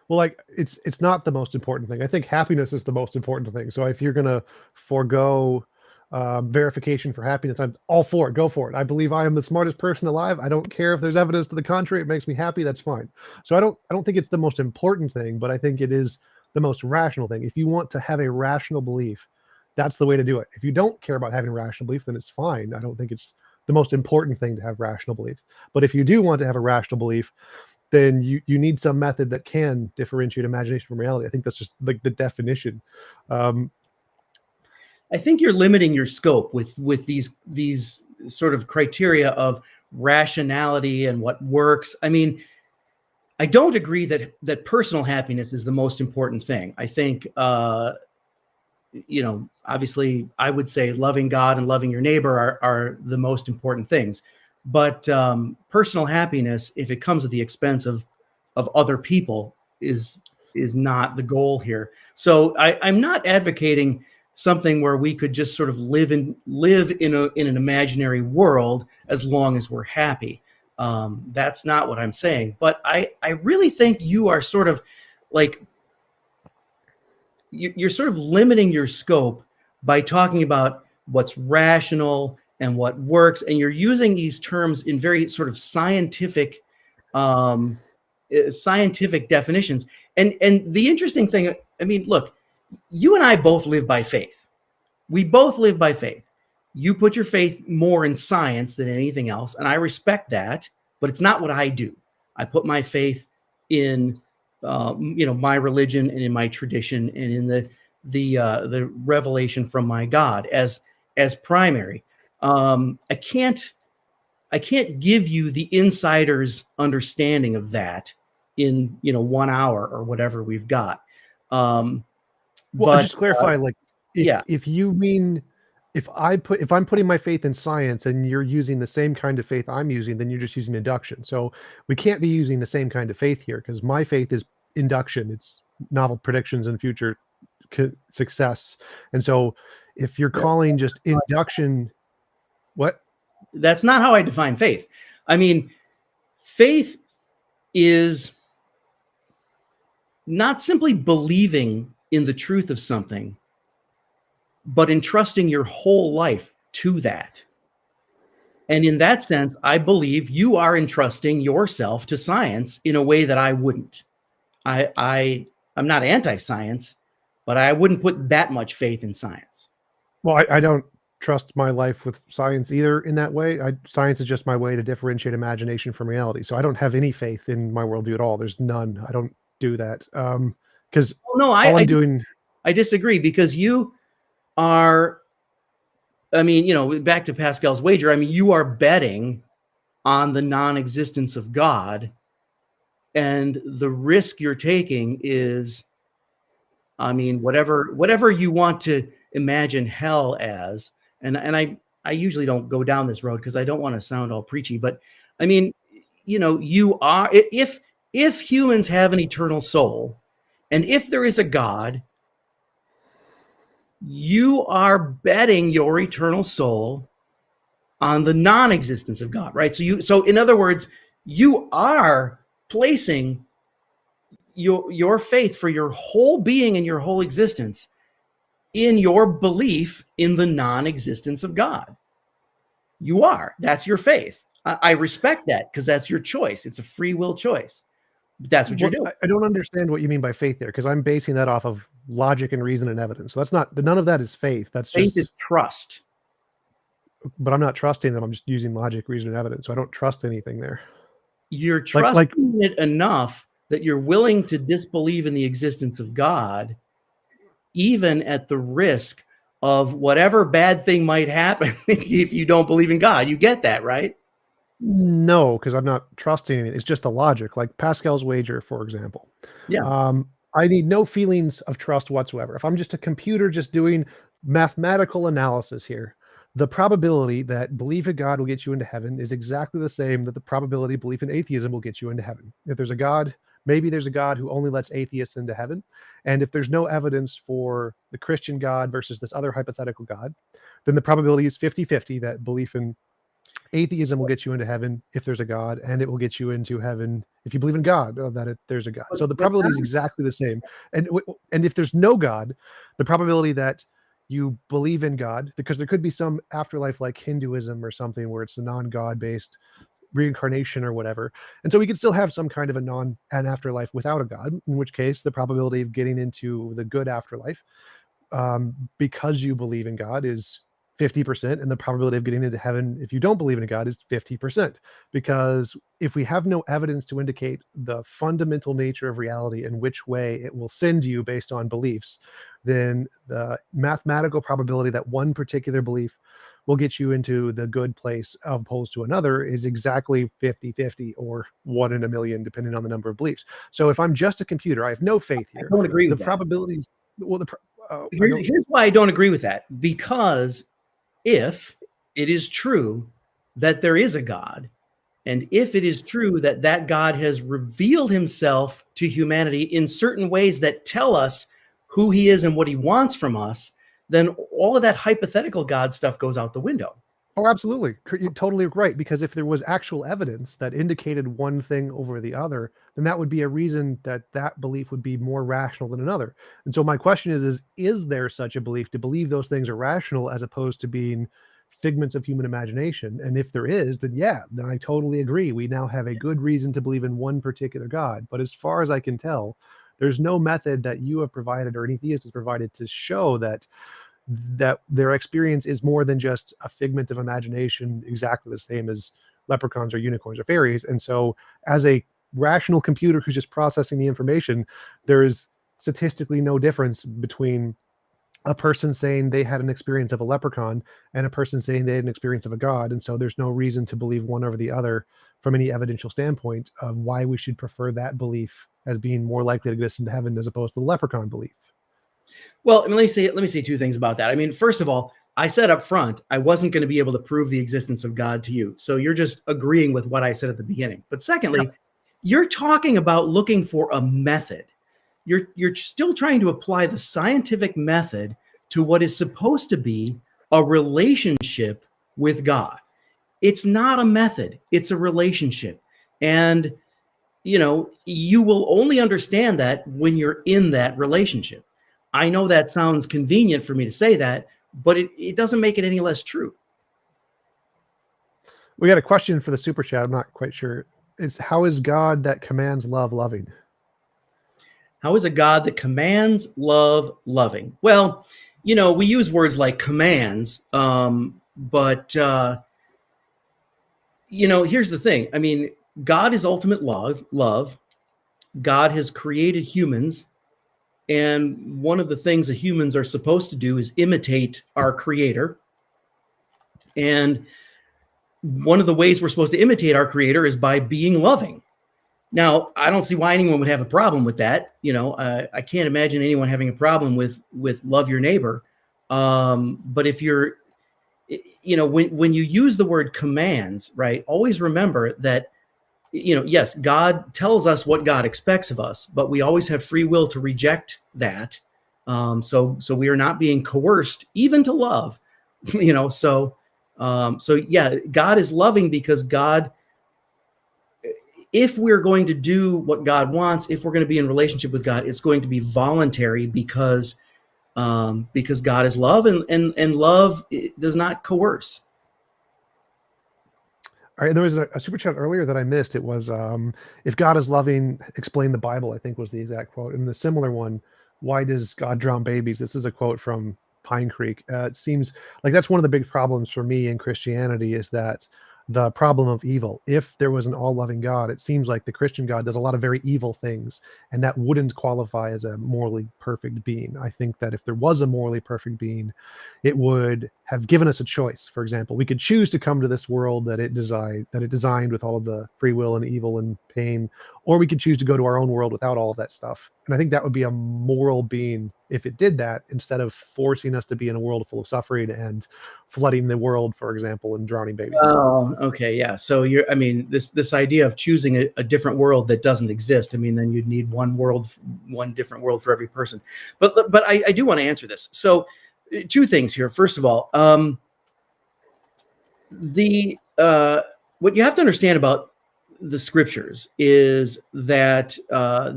Well, like it's not the most important thing. I think happiness is the most important thing. So if you're gonna forego verification for happiness, I'm all for it. Go for it. I believe I am the smartest person alive. I don't care if there's evidence to the contrary. It makes me happy. That's fine. So I don't think it's the most important thing, but I think it is the most rational thing. If you want to have a rational belief, that's the way to do it. If you don't care about having a rational belief, then it's fine. I don't think it's the most important thing to have rational beliefs. But if you do want to have a rational belief, then you need some method that can differentiate imagination from reality. I think that's just like the definition. I think you're limiting your scope with these sort of criteria of rationality and what works. I mean, I don't agree that personal happiness is the most important thing. I think, obviously, I would say loving God and loving your neighbor are the most important things. But personal happiness, if it comes at the expense of other people, is not the goal here. So I'm not advocating something where we could just sort of live in an imaginary world as long as we're happy. That's not what I'm saying. But I really think you are sort of like you're sort of limiting your scope by talking about what's rational and what works, and you're using these terms in very sort of scientific definitions. And the interesting thing, I mean, look, you and I both live by faith. We both live by faith. You put your faith more in science than anything else, and I respect that, but it's not what I do. I put my faith in my religion and in my tradition and in the revelation from my God as primary. I can't give you the insider's understanding of that in 1 hour or whatever we've got. Well, but just clarify, like, if you mean if I'm putting my faith in science and you're using the same kind of faith I'm using, then you're just using induction. So we can't be using the same kind of faith here, because my faith is induction. It's novel predictions and future success. And so if you're calling just induction, what? That's not how I define faith. I mean, faith is not simply believing in the truth of something, but entrusting your whole life to that. And in that sense, I believe you are entrusting yourself to science in a way that I wouldn't. I'm not anti-science, but I wouldn't put that much faith in science. Well, I don't trust my life with science either in that way. Science is just my way to differentiate imagination from reality. So I don't have any faith in my worldview at all. There's none. I don't do that. Because I disagree, because you are, I mean, back to Pascal's wager, I mean, you are betting on the non-existence of God, and the risk you're taking is, I mean, whatever you want to imagine hell as, and I usually don't go down this road because I don't want to sound all preachy, but I mean, you are, if humans have an eternal soul, and if there is a God, you are betting your eternal soul on the non-existence of God, right? So in other words, you are placing your faith for your whole being and your whole existence in your belief in the non-existence of God. You are. That's your faith. I respect that because that's your choice. It's a free will choice. But that's what you're doing. I don't understand what you mean by faith there, because I'm basing that off of logic and reason and evidence. So that's not, none of that is faith. That's Faith just is trust. But I'm not trusting them. I'm just using logic, reason, and evidence. So I don't trust anything there. You're trusting it enough that you're willing to disbelieve in the existence of God, even at the risk of whatever bad thing might happen if you don't believe in God. You get that, right? No, because I'm not trusting it. It's just the logic, like Pascal's wager, for example. Yeah. I need no feelings of trust whatsoever. If I'm just a computer just doing mathematical analysis here, the probability that belief in God will get you into heaven is exactly the same that the probability belief in atheism will get you into heaven. If there's a God, maybe there's a God who only lets atheists into heaven. And if there's no evidence for the Christian God versus this other hypothetical God, then the probability is 50-50 that belief in atheism will get you into heaven if there's a God, and it will get you into heaven if you believe in God, there's a God. So the probability is exactly the same. And if there's no God, the probability that you believe in God, because there could be some afterlife like Hinduism or something where it's a non-God based reincarnation or whatever. And so we could still have some kind of an afterlife without a God, in which case the probability of getting into the good afterlife, because you believe in God, is 50%, and the probability of getting into heaven if you don't believe in a God is 50%. Because if we have no evidence to indicate the fundamental nature of reality and which way it will send you based on beliefs, then the mathematical probability that one particular belief will get you into the good place opposed to another is exactly 50-50 or 1 in a million, depending on the number of beliefs. So if I'm just a computer, I have no faith here. I don't agree with the that. Probabilities. Well, here's why I don't agree with that. Because if it is true that there is a God, and if it is true that that God has revealed himself to humanity in certain ways that tell us who he is and what he wants from us, then all of that hypothetical God stuff goes out the window. Oh, absolutely. You're totally right. Because if there was actual evidence that indicated one thing over the other, then that would be a reason that that belief would be more rational than another. And so my question is there such a belief to believe those things are rational as opposed to being figments of human imagination? And if there is, then yeah, then I totally agree. We now have a good reason to believe in one particular God. But as far as I can tell, there's no method that you have provided or any theist has provided to show that their experience is more than just a figment of imagination, exactly the same as leprechauns or unicorns or fairies. And so as a rational computer who's just processing the information, there is statistically no difference between a person saying they had an experience of a leprechaun and a person saying they had an experience of a God. And so there's no reason to believe one over the other from any evidential standpoint of why we should prefer that belief as being more likely to get us into heaven as opposed to the leprechaun belief. Well, I mean, let me say two things about that. I mean, first of all, I said up front, I wasn't going to be able to prove the existence of God to you. So you're just agreeing with what I said at the beginning. But secondly, you're talking about looking for a method. You're still trying to apply the scientific method to what is supposed to be a relationship with God. It's not a method, it's a relationship. And, you will only understand that when you're in that relationship. I know that sounds convenient for me to say that, but it doesn't make it any less true. We got a question for the super chat. I'm not quite sure. How is God that commands love loving? How is a God that commands love loving? Well, we use words like commands, but here's the thing. I mean, God is ultimate love. God has created humans. And one of the things that humans are supposed to do is imitate our creator. And one of the ways we're supposed to imitate our creator is by being loving. Now, I don't see why anyone would have a problem with that. I can't imagine anyone having a problem with love your neighbor. But if you're, when you use the word commands, right, always remember that, yes, God tells us what God expects of us, but we always have free will to reject that. So we are not being coerced even to love, so yeah, God is loving because God, if we're going to do what God wants, if we're going to be in relationship with God, it's going to be voluntary because God is love, and love does not coerce. All right, there was a super chat earlier that I missed. It was, if God is loving, explain the Bible, I think was the exact quote. And the similar one, why does God drown babies? This is a quote from Pine Creek. It seems like that's one of the big problems for me in Christianity, is that the problem of evil. If there was an all-loving God, it seems like the Christian God does a lot of very evil things, and that wouldn't qualify as a morally perfect being. I think that if there was a morally perfect being, it would have given us a choice. For example, we could choose to come to this world that it designed with all of the free will and evil and pain, or we could choose to go to our own world without all of that stuff. And I think that would be a moral being if it did that, instead of forcing us to be in a world full of suffering and flooding the world, for example, and drowning babies. Oh, okay, yeah. So this idea of choosing a different world that doesn't exist. I mean, then you'd need one different world for every person. But I do want to answer this. So, two things here. First of all, what you have to understand about the scriptures is that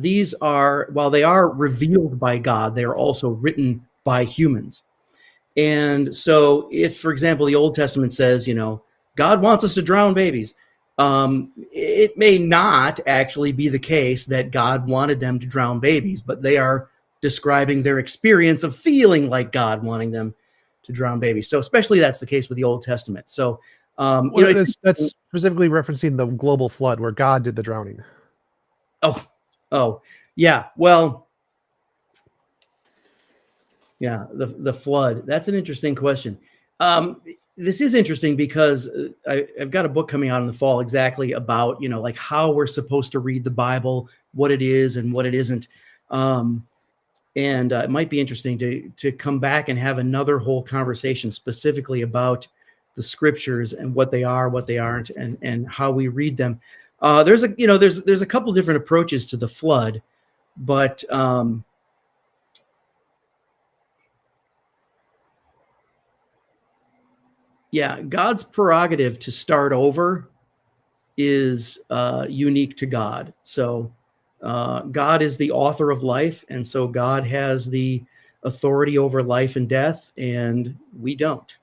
these are, while they are revealed by God, they are also written by humans. And so if, for example, the Old Testament says, God wants us to drown babies, it may not actually be the case that God wanted them to drown babies, but they are describing their experience of feeling like God wanting them to drown babies. So especially that's the case with the Old Testament. So, that's specifically referencing the global flood where God did the drowning. Oh, yeah. Well, yeah, the flood. That's an interesting question. This is interesting because I've got a book coming out in the fall exactly about, like how we're supposed to read the Bible, what it is and what it isn't. And it might be interesting to come back and have another whole conversation specifically about the scriptures and what they are, what they aren't, and how we read them. There's a couple different approaches to the flood, but yeah, God's prerogative to start over is unique to God. So God is the author of life, and so God has the authority over life and death, and we don't.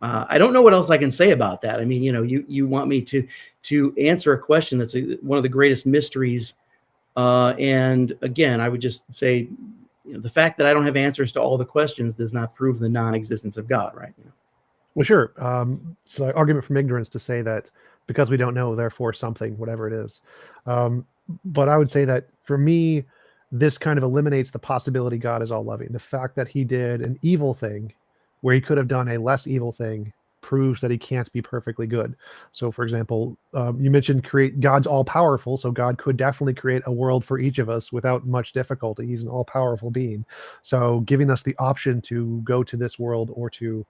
I don't know what else I can say about that. I mean, you want me to answer a question that's one of the greatest mysteries, and again, I would just say, the fact that I don't have answers to all the questions does not prove the non-existence of God, right? Well, sure. It's an argument from ignorance to say that because we don't know, therefore something, whatever it is. But I would say that for me, this kind of eliminates the possibility God is all loving. The fact that he did an evil thing where he could have done a less evil thing proves that he can't be perfectly good. So, for example, you mentioned God's all powerful, so God could definitely create a world for each of us without much difficulty. He's an all powerful being. So, giving us the option to go to this world or to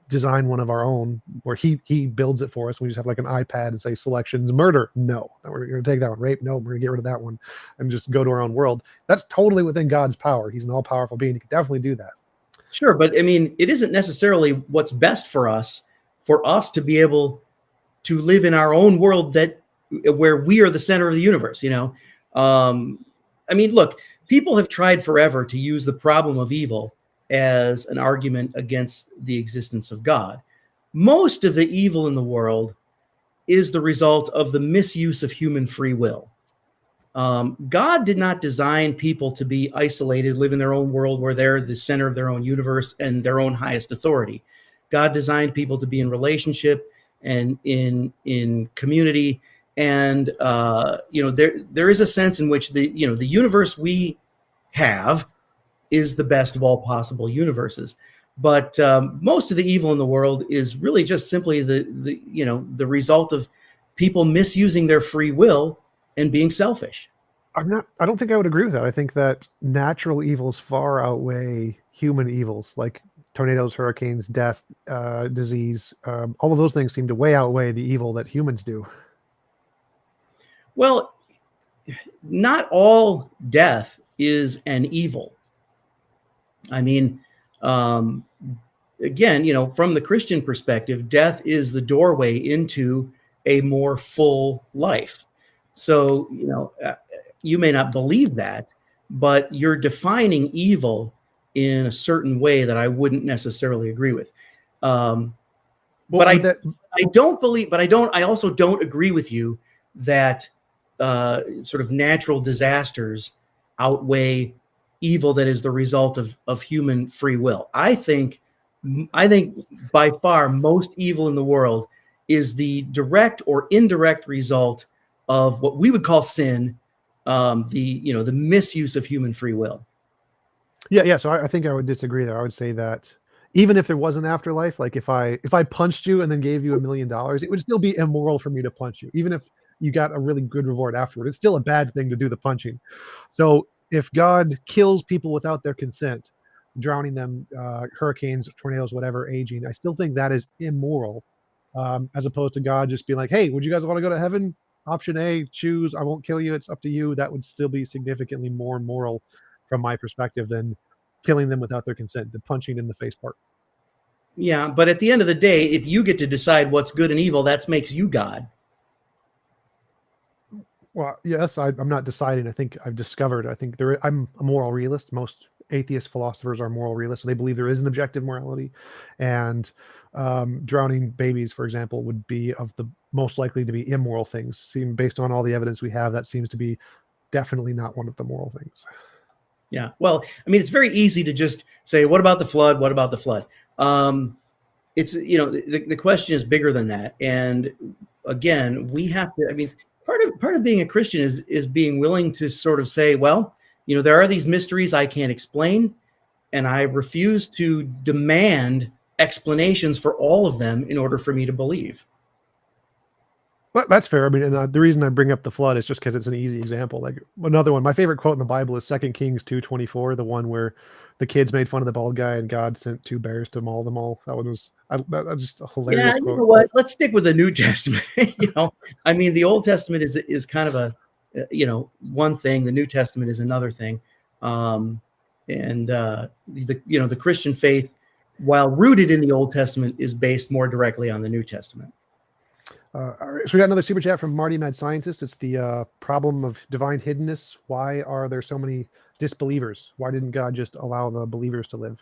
design one of our own where he builds it for us. We just have like an iPad and say selections, murder, no, we're going to take that one. Rape, no, we're going to get rid of that one and just go to our own world. That's totally within God's power. He's an all-powerful being. He could definitely do that. Sure, but I mean, it isn't necessarily what's best for us to be able to live in our own world where we are the center of the universe. I mean, look, people have tried forever to use the problem of evil as an argument against the existence of God. Most of the evil in the world is the result of the misuse of human free will. God did not design people to be isolated, live in their own world where they're the center of their own universe and their own highest authority. God designed people to be in relationship and in community. And there is a sense in which the universe we have is the best of all possible universes. But most of the evil in the world is really just simply the result of people misusing their free will and being selfish. I don't think I would agree with that. I think that natural evils far outweigh human evils, like tornadoes, hurricanes, death, disease. All of those things seem to way outweigh the evil that humans do. Well, not all death is an evil. I mean, um, again, from the Christian perspective, death is the doorway into a more full life. So, you may not believe that, but you're defining evil in a certain way that I wouldn't necessarily agree with. Well, But would that I don't believe, but I also don't agree with you that sort of natural disasters outweigh evil that is the result of human free will. I think by far most evil in the world is the direct or indirect result of what we would call sin, the misuse of human free will. Yeah. So I think I would disagree there. I would say that even if there was an afterlife, like if I punched you and then gave you $1 million, it would still be immoral for me to punch you, even if you got a really good reward afterward. It's still a bad thing to do the punching. So if God kills people without their consent, drowning them, hurricanes, tornadoes, whatever, aging, I still think that is immoral, as opposed to God just being like, "Hey, would you guys want to go to heaven? Option A, choose. I won't kill you. It's up to you." That would still be significantly more moral from my perspective than killing them without their consent, the punching in the face part. Yeah, but at the end of the day, if you get to decide what's good and evil, that makes you God. Well, yes, I'm not deciding. I think I've discovered. I think I'm a moral realist. Most atheist philosophers are moral realists. So they believe there is an objective morality, and drowning babies, for example, would be of the most likely to be immoral things. Seem based on all the evidence we have, that seems to be definitely not one of the moral things. Yeah. Well, I mean, it's very easy to just say, "What about the flood? What about the flood?" It's the question is bigger than that, and again, we have to. I mean, part of being a Christian is being willing to sort of say, well, there are these mysteries I can't explain, and I refuse to demand explanations for all of them in order for me to believe. But that's fair. I mean, and the reason I bring up the flood is just because it's an easy example. Like another one, my favorite quote in the Bible is 2 Kings 2:24, the one where the kids made fun of the bald guy and God sent 2 bears to maul them all. That one was that's just a Yeah, hilarious you quote. know what? Let's stick with the New Testament. I mean, the Old Testament is kind of a one thing. The New Testament is another thing, and the Christian faith, while rooted in the Old Testament, is based more directly on the New Testament. All right, so we got another super chat from Marty Mad Scientist. It's the problem of divine hiddenness. Why are there so many disbelievers? Why didn't God just allow the believers to live?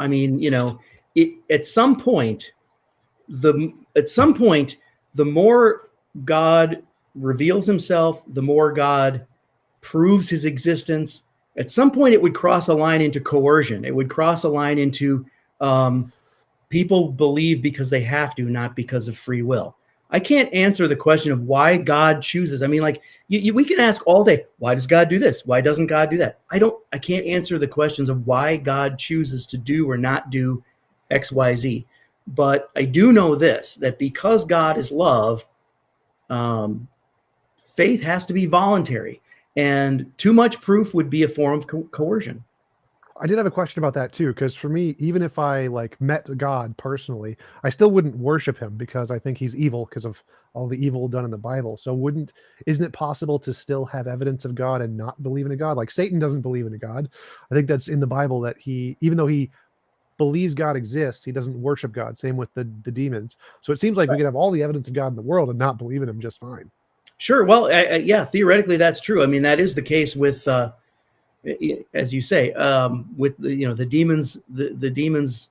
I mean, at some point, the more God reveals himself, the more God proves his existence. At some point, it would cross a line into coercion. It would cross a line into people believe because they have to, not because of free will. I can't answer the question of why God chooses. I mean, like we can ask all day, why does God do this? Why doesn't God do that? I can't answer the questions of why God chooses to do or not do X, Y, Z. But I do know this, that because God is love, faith has to be voluntary, and too much proof would be a form of coercion. I did have a question about that too, because for me, even if I like met God personally, I still wouldn't worship him because I think he's evil because of all the evil done in the Bible. So isn't it possible to still have evidence of God and not believe in a God? Like Satan doesn't believe in a God. I think that's in the Bible that even though he believes God exists, he doesn't worship God. Same with the demons. So it seems like we could have all the evidence of God in the world and not believe in him just fine. Sure. Well, yeah, theoretically that's true. I mean, that is the case with as you say, with the demons, the demons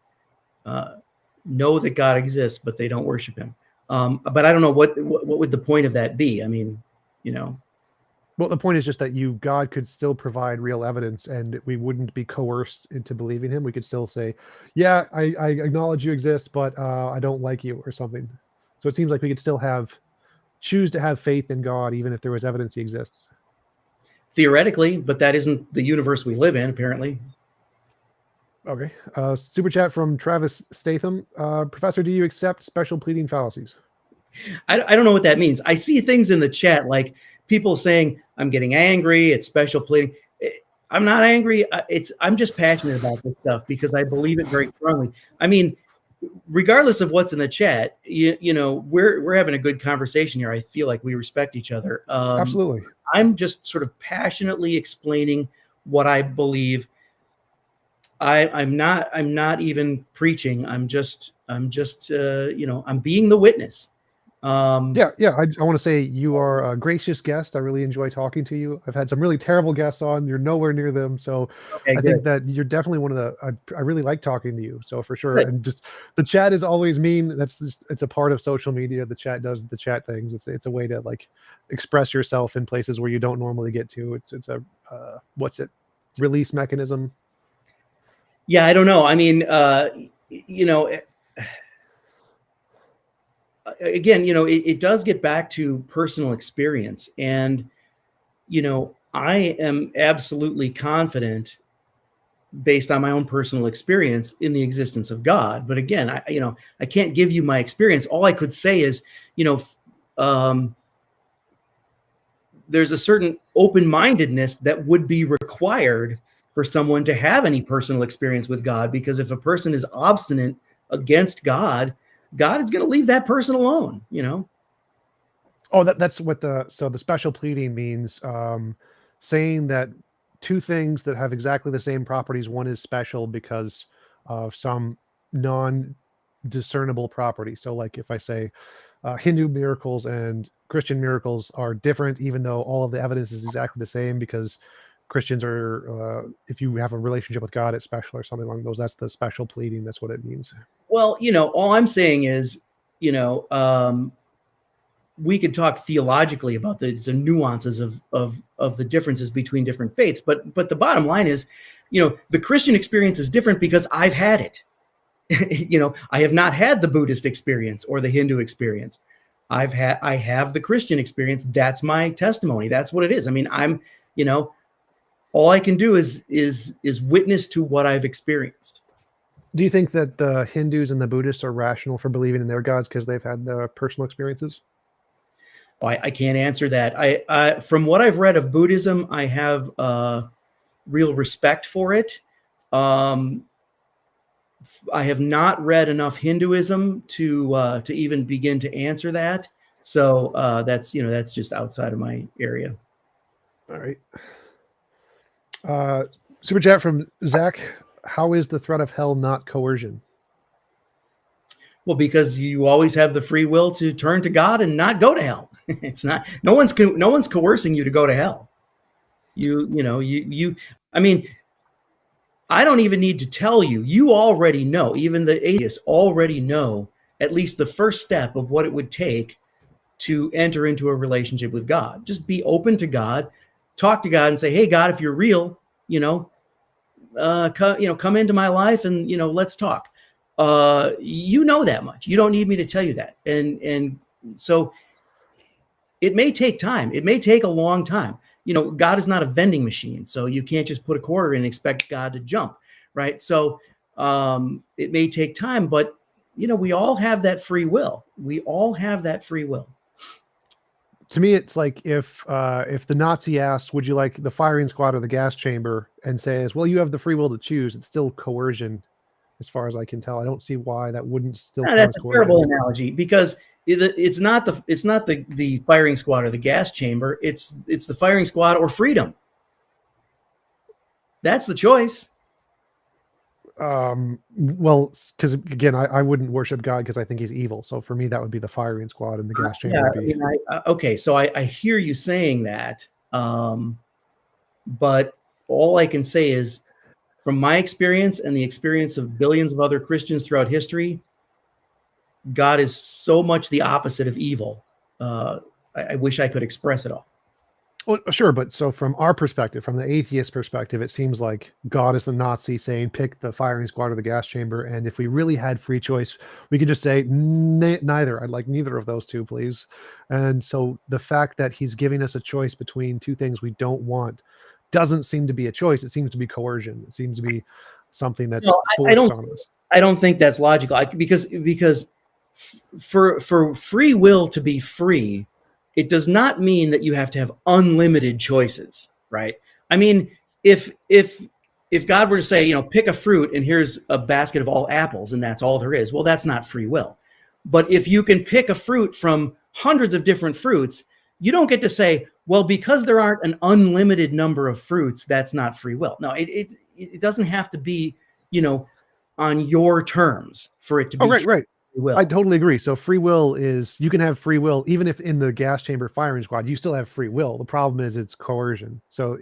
know that God exists, but they don't worship him. But I don't know what would the point of that be? I mean, Well, the point is just that God could still provide real evidence, and we wouldn't be coerced into believing him. We could still say, "Yeah, I acknowledge you exist, but I don't like you," or something. So it seems like we could still choose to have faith in God, even if there was evidence he exists. Theoretically, but that isn't the universe we live in, apparently. Okay. Super chat from Travis Statham. Professor, do you accept special pleading fallacies? I don't know what that means. I see things in the chat like people saying, I'm getting angry, it's special pleading. I'm not angry. I'm just passionate about this stuff because I believe it very strongly. I mean, regardless of what's in the chat, you know, we're having a good conversation here. I feel like we respect each other. Absolutely. I'm just sort of passionately explaining what I believe. I'm not even preaching. I'm just you know, I'm being the witness. Yeah, I want to say you are a gracious guest. I really enjoy talking to you. I've had some really terrible guests on. You're nowhere near them, so Okay, I good. think that you're definitely one of the. I really like talking to you, so for sure. Good. And just the chat is always mean. That's just, it's a part of social media. The chat does the chat things. It's a way to like express yourself in places where you don't normally get to. It's a what's it, release mechanism. Yeah, I don't know. I mean, you know, again, you know, it does get back to personal experience. And, you know, I am absolutely confident based on my own personal experience in the existence of God. But again, you know, I can't give you my experience. All I could say is, you know, there's a certain open-mindedness that would be required for someone to have any personal experience with God, because if a person is obstinate against God, God is going to leave that person alone, you know? Oh, that's what the special pleading means. Saying that two things that have exactly the same properties, one is special because of some non-discernible property. So, like if I say Hindu miracles and Christian miracles are different, even though all of the evidence is exactly the same, because Christians are, if you have a relationship with God, it's special or something along those. That's the special pleading. That's what it means. Well, you know, all I'm saying is, you know, we could talk theologically about the nuances of the differences between different faiths, but the bottom line is, you know, the Christian experience is different because I've had it. You know, I have not had the Buddhist experience or the Hindu experience. I have the Christian experience. That's my testimony. That's what it is. I mean, I'm, you know, all I can do is witness to what I've experienced. Do you think that the Hindus and the Buddhists are rational for believing in their gods because they've had the personal experiences? I can't answer that. I from what I've read of Buddhism, I have real respect for it. I have not read enough Hinduism to even begin to answer that. So that's, you know, that's just outside of my area. All right. Super chat from Zach. How is the threat of hell not coercion? Well, because you always have the free will to turn to God and not go to hell. It's not, no one's coercing you to go to hell. I mean, I don't even need to tell you. You already know, even the atheists already know at least the first step of what it would take to enter into a relationship with God. Just be open to God, talk to God and say, hey, God, if you're real, you know, come into my life and, you know, let's talk. You know that much. You don't need me to tell you that. And so it may take time. It may take a long time. You know, God is not a vending machine, so you can't just put a quarter in and expect God to jump, right? So it may take time, but, you know, we all have that free will. We all have that free will. To me, it's like if the Nazi asked, "Would you like the firing squad or the gas chamber?" and says, "Well, you have the free will to choose," it's still coercion, as far as I can tell. I don't see why that wouldn't still count That's as a terrible coercion. analogy, because it's not the firing squad or the gas chamber. It's the firing squad or freedom. That's the choice. Well, because again, I wouldn't worship God because I think he's evil. So for me, that would be the firing squad, and the gas chamber would be. Okay, so I hear you saying that, but all I can say is, from my experience and the experience of billions of other Christians throughout history, God is so much the opposite of evil. I wish I could express it all. Well, sure, but so from our perspective, from the atheist perspective, it seems like God is the Nazi saying, pick the firing squad or the gas chamber. And if we really had free choice, we could just say neither. I'd like neither of those two, please. And so the fact that he's giving us a choice between two things we don't want doesn't seem to be a choice. It seems to be coercion. It seems to be something that's forced on us. I don't think that's logical, because for free will to be free, it does not mean that you have to have unlimited choices, right? I mean, if God were to say, pick a fruit and here's a basket of all apples and that's all there is, well, that's not free will. But if you can pick a fruit from hundreds of different fruits, you don't get to say, well, because there aren't an unlimited number of fruits, that's not free will. No, it doesn't have to be, on your terms for it to be Oh, right. free will. I totally agree. So free will is, you can have free will even if in the gas chamber firing squad you still have free will. The problem is it's coercion. So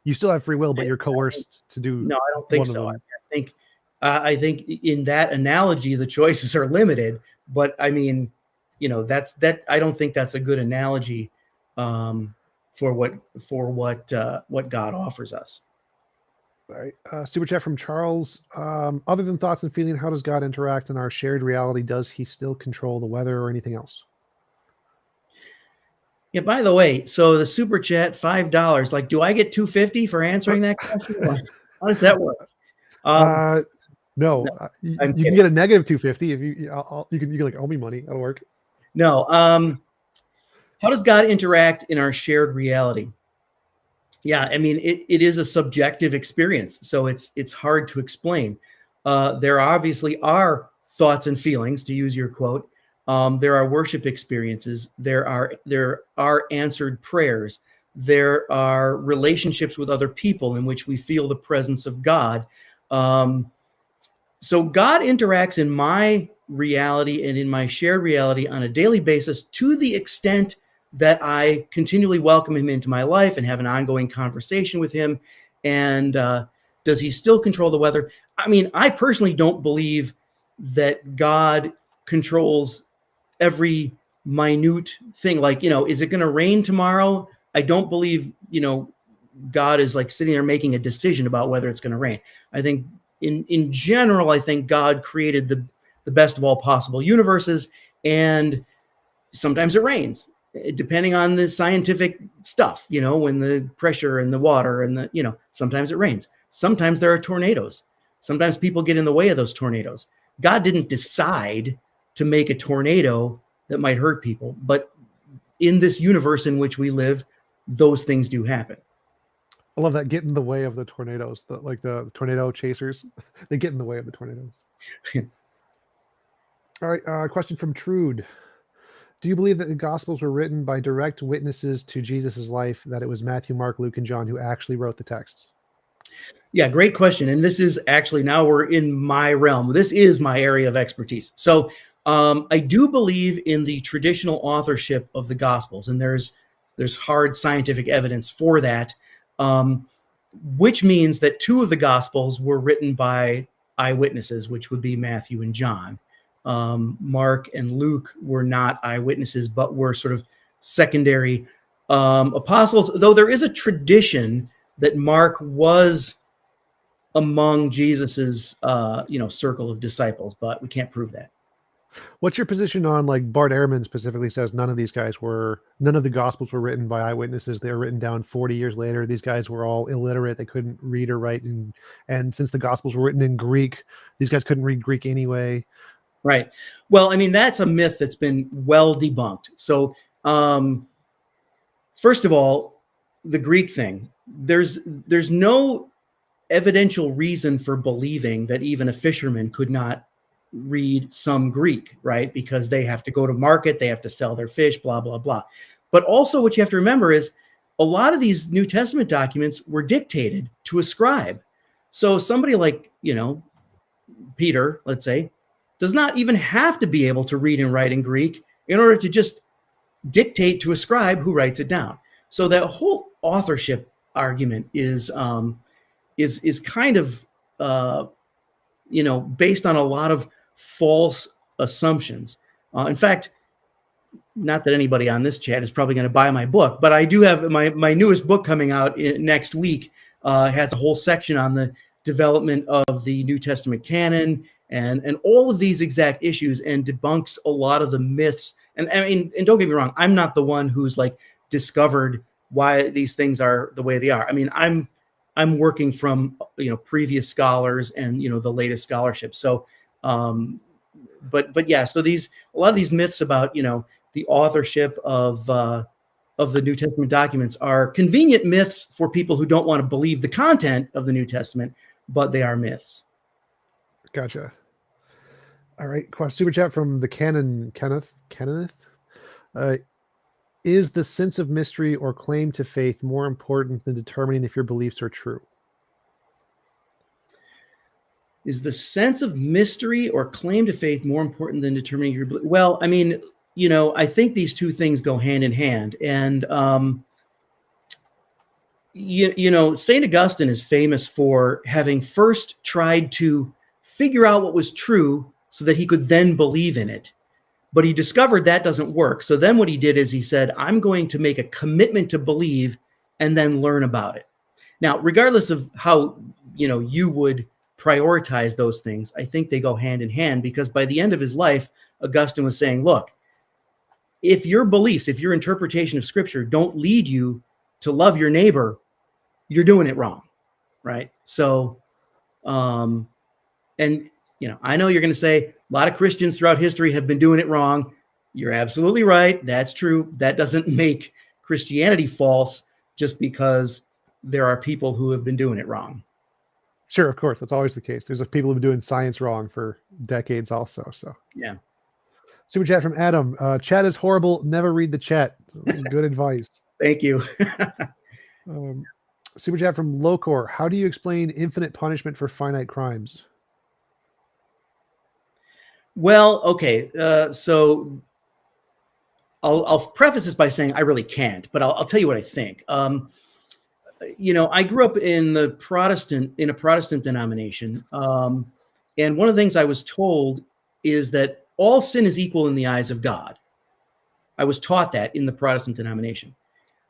you still have free will, but you're coerced to do. No, I don't think one of so. them. I think in that analogy the choices are limited. But I mean, that's that. I don't think that's a good analogy for what God offers us. All right. Super chat from Charles. Other than thoughts and feeling, how does God interact in our shared reality? Does he still control the weather or anything else? Yeah, by the way, so the super chat, $5. Like, do I get $2.50 for answering that question? How does that work? No, No, you I'm can kidding. get a negative 250 if you can like owe me money. That'll work. No. How does God interact in our shared reality? Yeah, I mean, it is a subjective experience, so it's hard to explain. There obviously are thoughts and feelings, to use your quote. There are worship experiences. There are answered prayers. There are relationships with other people in which we feel the presence of God. So God interacts in my reality and in my shared reality on a daily basis to the extent that I continually welcome him into my life and have an ongoing conversation with him. And does he still control the weather? I mean, I personally don't believe that God controls every minute thing. Like, is it going to rain tomorrow? I don't believe, God is like sitting there making a decision about whether it's going to rain. I think in general, I think God created the best of all possible universes, and sometimes it rains, depending on the scientific stuff, when the pressure and the water and sometimes it rains. Sometimes there are tornadoes. Sometimes people get in the way of those tornadoes. God didn't decide to make a tornado that might hurt people, but in this universe in which we live, those things do happen. I love that. Get in the way of the tornadoes, the tornado chasers. They get in the way of the tornadoes. All right. Question from Trude. Do you believe that the Gospels were written by direct witnesses to Jesus' life, that it was Matthew, Mark, Luke, and John who actually wrote the texts? Yeah, great question. And this is actually, now we're in my realm. This is my area of expertise. So I do believe in the traditional authorship of the Gospels, and there's hard scientific evidence for that, which means that two of the Gospels were written by eyewitnesses, which would be Matthew and John. Mark and Luke were not eyewitnesses, but were sort of secondary apostles, though there is a tradition that Mark was among Jesus's circle of disciples, but we can't prove that. What's your position on, like, Bart Ehrman specifically says none of the Gospels were written by eyewitnesses. They were written down 40 years later. These guys were all illiterate. They couldn't read or write. And since the Gospels were written in Greek, these guys couldn't read Greek anyway. Right. Well, I mean, that's a myth that's been well debunked. So first of all, the Greek thing, there's no evidential reason for believing that even a fisherman could not read some Greek, right? Because they have to go to market, they have to sell their fish, blah, blah, blah. But also what you have to remember is a lot of these New Testament documents were dictated to a scribe. So somebody like, Peter, let's say, does not even have to be able to read and write in Greek in order to just dictate to a scribe who writes it down. So that whole authorship argument is kind of based on a lot of false assumptions. In fact, not that anybody on this chat is probably going to buy my book, but I do have my newest book coming out next week. Has a whole section on the development of the New Testament canon and all of these exact issues, and debunks a lot of the myths. And I mean, and don't get me wrong, I'm not the one who's like discovered why these things are the way they are. I mean, I'm working from previous scholars and the latest scholarship. So but yeah. So a lot of these myths about the authorship of the New Testament documents are convenient myths for people who don't want to believe the content of the New Testament, but they are myths. Gotcha. All right. Super chat from the Kenneth. Is the sense of mystery or claim to faith more important than determining if your beliefs are true? Is the sense of mystery or claim to faith more important than determining your belief? Well, I mean, I think these two things go hand in hand. And, St. Augustine is famous for having first tried to figure out what was true so that he could then believe in it. But he discovered that doesn't work. So then what he did is he said, I'm going to make a commitment to believe and then learn about it. Now, regardless of how, you would prioritize those things, I think they go hand in hand, because by the end of his life, Augustine was saying, look, if your beliefs, if your interpretation of scripture don't lead you to love your neighbor, you're doing it wrong. Right. So, I know you're going to say a lot of Christians throughout history have been doing it wrong. You're absolutely right. That's true. That doesn't make Christianity false just because there are people who have been doing it wrong. Sure, of course. That's always the case. There's people who've been doing science wrong for decades also. So yeah. Super chat from Adam. Chat is horrible. Never read the chat. Good advice. Thank you. Super chat from Locor. How do you explain infinite punishment for finite crimes? Well, okay. So I'll preface this by saying I really can't, but I'll tell you what I think. I grew up in a Protestant denomination. And one of the things I was told is that all sin is equal in the eyes of God. I was taught that in the Protestant denomination.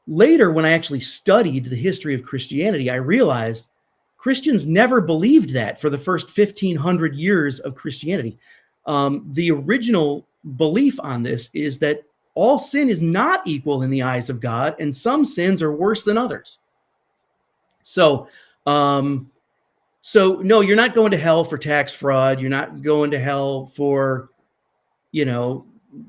Later, when I actually studied the history of Christianity, I realized Christians never believed that for the first 1,500 years of Christianity. The original belief on this is that all sin is not equal in the eyes of God, and some sins are worse than others. So no, you're not going to hell for tax fraud. You're not going to hell for,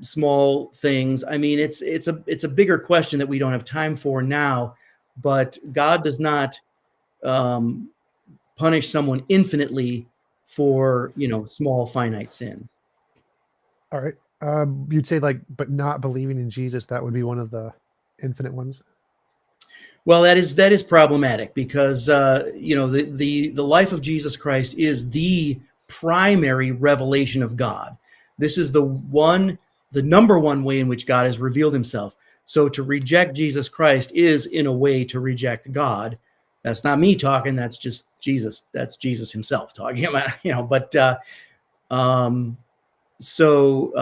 small things. I mean, it's a bigger question that we don't have time for now, but God does not punish someone infinitely for, small finite sins. All right. You'd say but not believing in Jesus, that would be one of the infinite ones. Well, that is problematic because the life of Jesus Christ is the primary revelation of God. This is the number one way in which God has revealed himself. So to reject Jesus Christ is in a way to reject God. That's not me talking. That's just Jesus. That's Jesus himself talking about, but so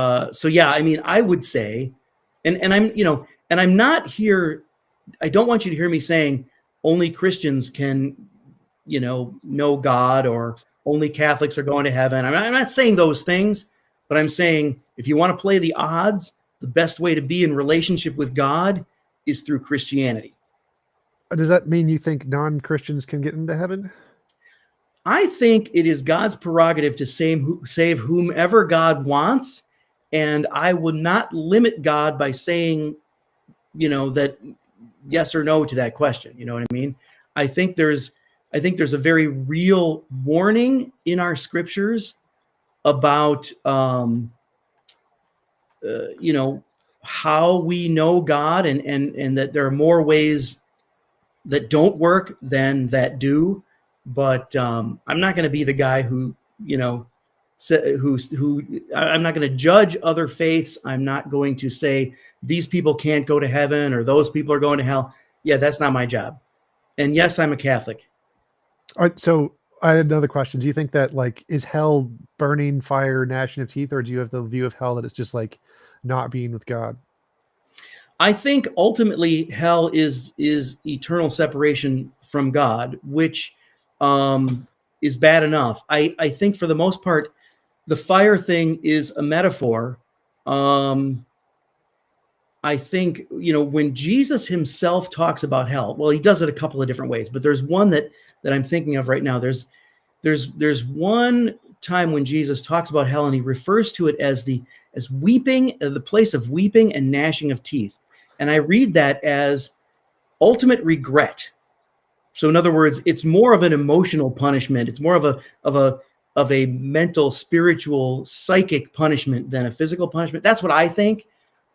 yeah, I mean, I would say, and I'm not here. I don't want you to hear me saying only Christians can, know God, or only Catholics are going to heaven. I'm not saying those things, but I'm saying if you want to play the odds, the best way to be in relationship with God is through Christianity. Does that mean you think non-Christians can get into heaven? I think it is God's prerogative to save whomever God wants, and I would not limit God by saying, that yes or no to that question. You know what I mean? I think there's a very real warning in our scriptures about how we know God, and that there are more ways that don't work than that do. But I'm not going to be the guy who I'm not going to judge other faiths. I'm not going to say these people can't go to heaven or those people are going to hell. Yeah, that's not my job. And yes, I'm a Catholic. All right, so I had another question. Do you think that is hell burning fire, gnashing of teeth, or do you have the view of hell that it's just not being with God? I think ultimately hell is eternal separation from God, which is bad enough. I think for the most part, the fire thing is a metaphor. I think, when Jesus himself talks about hell, well, he does it a couple of different ways, but there's one that I'm thinking of right now. There's one time when Jesus talks about hell, and he refers to it as weeping, the place of weeping and gnashing of teeth. And I read that as ultimate regret. So in other words, it's more of an emotional punishment. It's more of a mental, spiritual, psychic punishment than a physical punishment. That's what I think.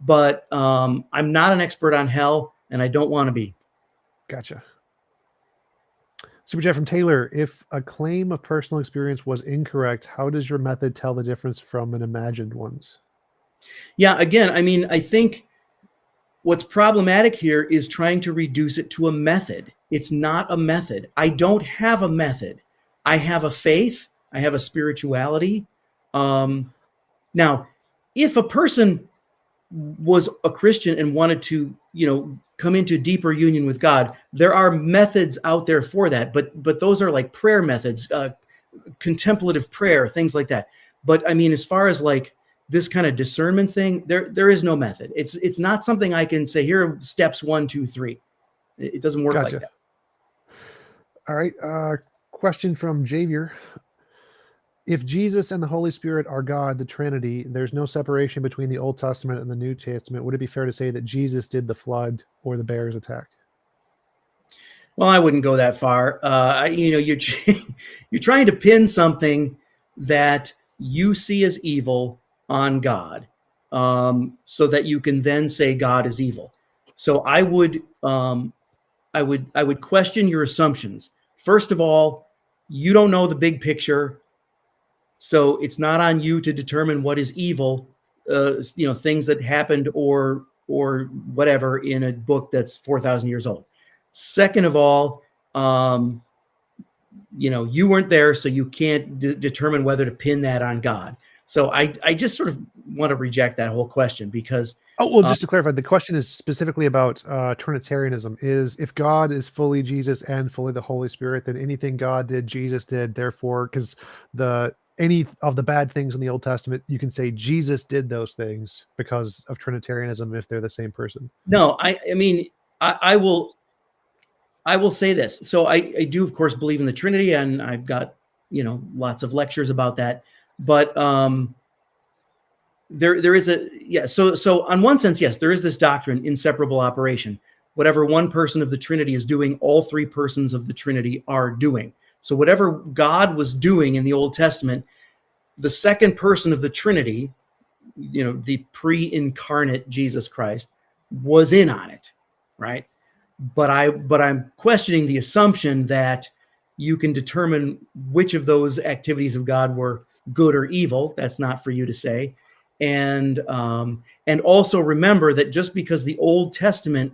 But I'm not an expert on hell, and I don't want to be. Gotcha. Super chat from Taylor. If a claim of personal experience was incorrect, how does your method tell the difference from an imagined one's? Yeah, again, I mean, I think what's problematic here is trying to reduce it to a method. It's not a method. I don't have a method. I have a faith. I have a spirituality. Now, if a person was a Christian and wanted to, come into deeper union with God, there are methods out there for that. But those are like prayer methods, contemplative prayer, things like that. But I mean, as far as like this kind of discernment thing, there is no method. It's not something I can say, here are steps 1, 2, 3. It doesn't work like that. All right. Question from Javier. If Jesus and the Holy Spirit are God, the Trinity, there's no separation between the Old Testament and the New Testament. Would it be fair to say that Jesus did the flood or the bear's attack? Well, I wouldn't go that far. You're trying to pin something that you see as evil on God, so that you can then say God is evil. So I would question your assumptions. First of all, you don't know the big picture. So it's not on you to determine what is evil, things that happened or whatever in a book that's 4,000 years old. Second of all, you weren't there, so you can't determine whether to pin that on God. So I just sort of want to reject that whole question because. Oh, well, just to clarify, the question is specifically about Trinitarianism. Is if God is fully Jesus and fully the Holy Spirit, then anything God did, Jesus did. Therefore, because any of the bad things in the Old Testament, you can say Jesus did those things because of Trinitarianism if they're the same person. No, I mean, I will say this. So I do, of course, believe in the Trinity, and I've got, lots of lectures about that. But there is so on one sense, yes, there is this doctrine, inseparable operation. Whatever one person of the Trinity is doing, all three persons of the Trinity are doing. So whatever God was doing in the Old Testament, the second person of the Trinity, the pre-incarnate Jesus Christ, was in on it, right? But I'm questioning the assumption that you can determine which of those activities of God were good or evil. That's not for you to say. And also remember that just because the Old Testament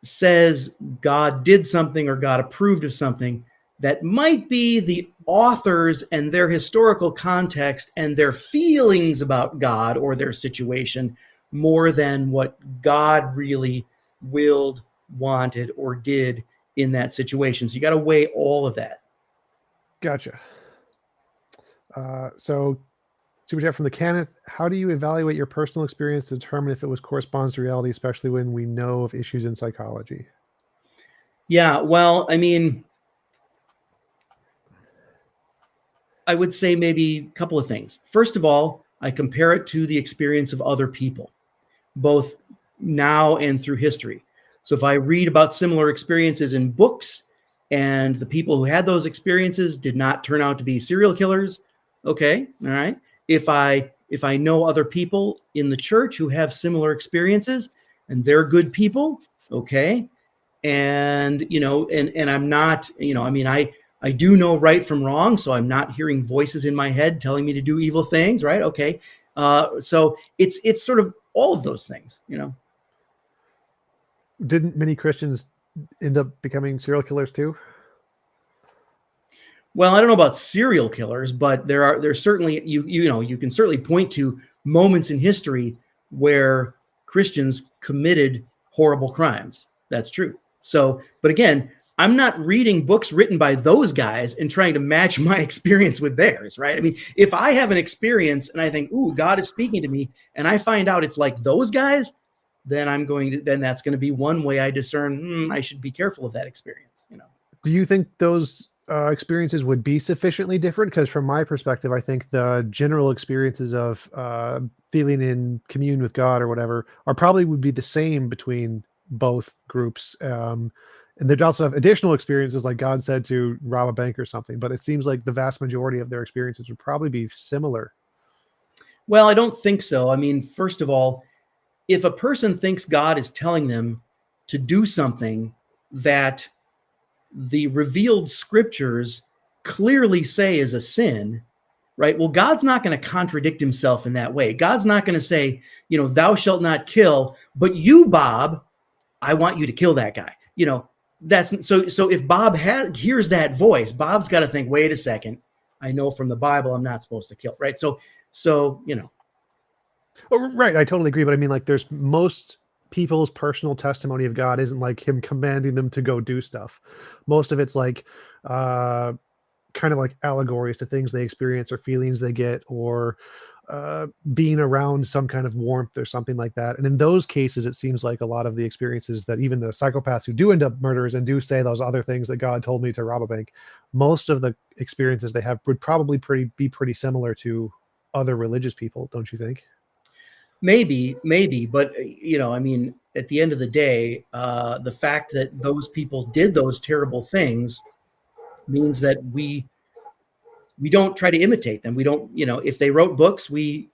says God did something or God approved of something, that might be the authors and their historical context and their feelings about God or their situation more than what God really willed, wanted, or did in that situation. So you got to weigh all of that. Gotcha. So super chat from the Kenneth. How do you evaluate your personal experience to determine if it was corresponds to reality, especially when we know of issues in psychology? Yeah, well, I mean, I would say maybe a couple of things. First of all, I compare it to the experience of other people, both now and through history. So if I read about similar experiences in books and the people who had those experiences did not turn out to be serial killers, okay, all right. If I know other people in the church who have similar experiences and they're good people, okay. And, and I'm not, I do know right from wrong, so I'm not hearing voices in my head telling me to do evil things, right? Okay. So it's sort of all of those things, Didn't many Christians end up becoming serial killers too? Well, I don't know about serial killers, but there's certainly you can certainly point to moments in history where Christians committed horrible crimes. That's true. So, but again, I'm not reading books written by those guys and trying to match my experience with theirs, right? I mean, if I have an experience and I think, ooh, God is speaking to me, and I find out it's like those guys, then that's going to be one way I discern, I should be careful of that experience, Do you think those experiences would be sufficiently different, because from my perspective, I think the general experiences of feeling in commune with God or whatever are probably would be the same between both groups. And they'd also have additional experiences, like God said to rob a bank or something. But it seems like the vast majority of their experiences would probably be similar. Well, I don't think so. I mean, first of all, if a person thinks God is telling them to do something that the revealed scriptures clearly say is a sin, right? Well, God's not going to contradict himself in that way. God's not going to say, thou shalt not kill, but you, Bob, I want you to kill that guy. That's so if Bob hears that voice, Bob's got to think, wait a second, I know from the Bible I'm not supposed to kill, right? So Oh, right. I totally agree. But I mean, like, there's most people's personal testimony of God isn't like him commanding them to go do stuff. Most of it's like kind of like allegories to things they experience or feelings they get, or being around some kind of warmth or something like that. And in those cases, it seems like a lot of the experiences that even the psychopaths who do end up murderers and do say those other things that God told me to rob a bank, most of the experiences they have would probably be pretty similar to other religious people, don't you think? maybe, but I mean, at the end of the day, the fact that those people did those terrible things means that we don't try to imitate them. We don't, if they wrote books, we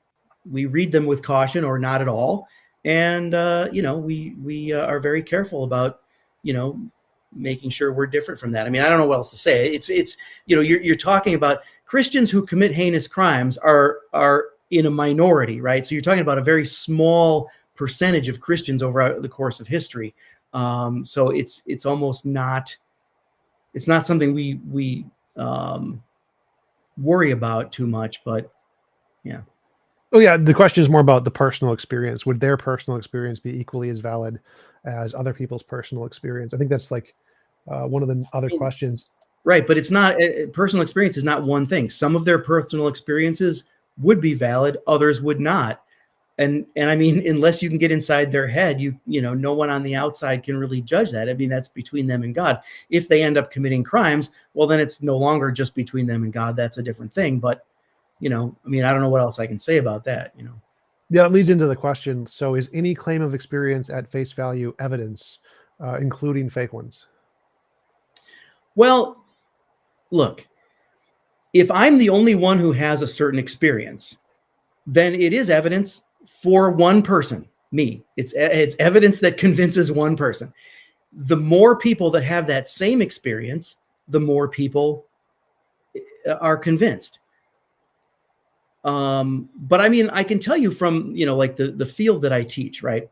read them with caution or not at all. And, we are very careful about, making sure we're different from that. I mean, I don't know what else to say. It's you're talking about Christians who commit heinous crimes are in a minority, right? So you're talking about a very small percentage of Christians over the course of history. So it's almost not, it's not something we worry about too much, but yeah. Oh yeah, the question is more about the personal experience. Would their personal experience be equally as valid as other people's personal experience? I think that's like one of the other questions. Right, but it's not, personal experience is not one thing. Some of their personal experiences would be valid, others would not. And I mean, unless you can get inside their head, no one on the outside can really judge that. I mean, that's between them and God. If they end up committing crimes, well, then it's no longer just between them and God. That's a different thing. But, I mean, I don't know what else I can say about that, Yeah, it leads into the question. So is any claim of experience at face value evidence, including fake ones? Well, look, if I'm the only one who has a certain experience, then it is evidence for one person, me. It's evidence that convinces one person. The more people that have that same experience, the more people are convinced. But I mean, I can tell you from, like the field that I teach, right?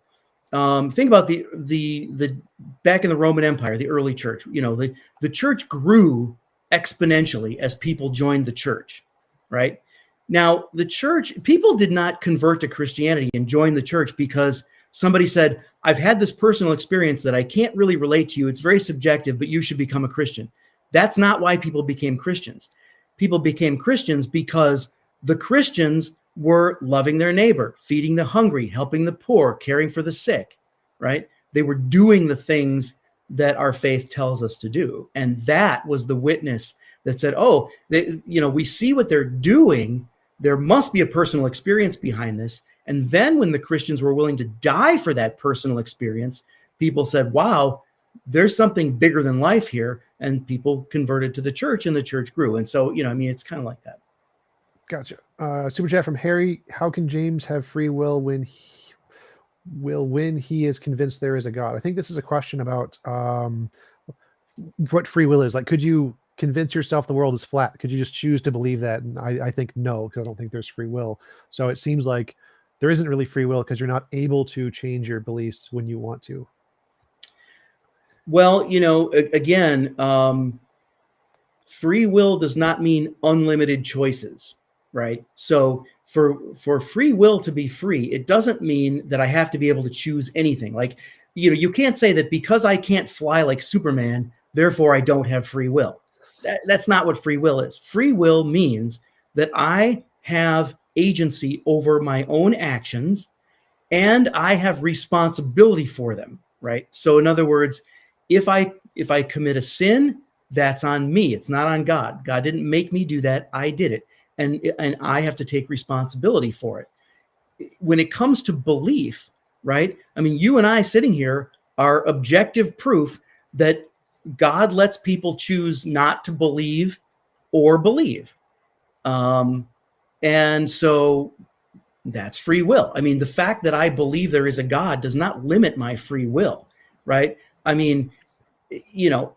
Think about the back in the Roman Empire, the early church, the church grew exponentially as people joined the church, right? Now, the church, people did not convert to Christianity and join the church because somebody said, I've had this personal experience that I can't really relate to you. It's very subjective, but you should become a Christian. That's not why people became Christians. People became Christians because the Christians were loving their neighbor, feeding the hungry, helping the poor, caring for the sick, right? They were doing the things that our faith tells us to do. And that was the witness that said, oh, we see what they're doing. There must be a personal experience behind this. And then when the Christians were willing to die for that personal experience, people said, wow, there's something bigger than life here. And people converted to the church and the church grew. And so, I mean, it's kind of like that. Gotcha. Super chat from Harry. How can James have free will when he is convinced there is a God? I think this is a question about what free will is. Like, could you convince yourself the world is flat? Could you just choose to believe that? And I think no, because I don't think there's free will. So it seems like there isn't really free will because you're not able to change your beliefs when you want to. Well, again, free will does not mean unlimited choices, right? So for free will to be free, it doesn't mean that I have to be able to choose anything. Like, you can't say that because I can't fly like Superman, therefore I don't have free will. That's not what free will is. Free will means that I have agency over my own actions and I have responsibility for them, right? So in other words, if I commit a sin, that's on me. It's not on God. God didn't make me do that. I did it. And I have to take responsibility for it. When it comes to belief, right? I mean, you and I sitting here are objective proof that God lets people choose not to believe or believe. And so that's free will. I mean, the fact that I believe there is a God does not limit my free will, right? I mean, you know,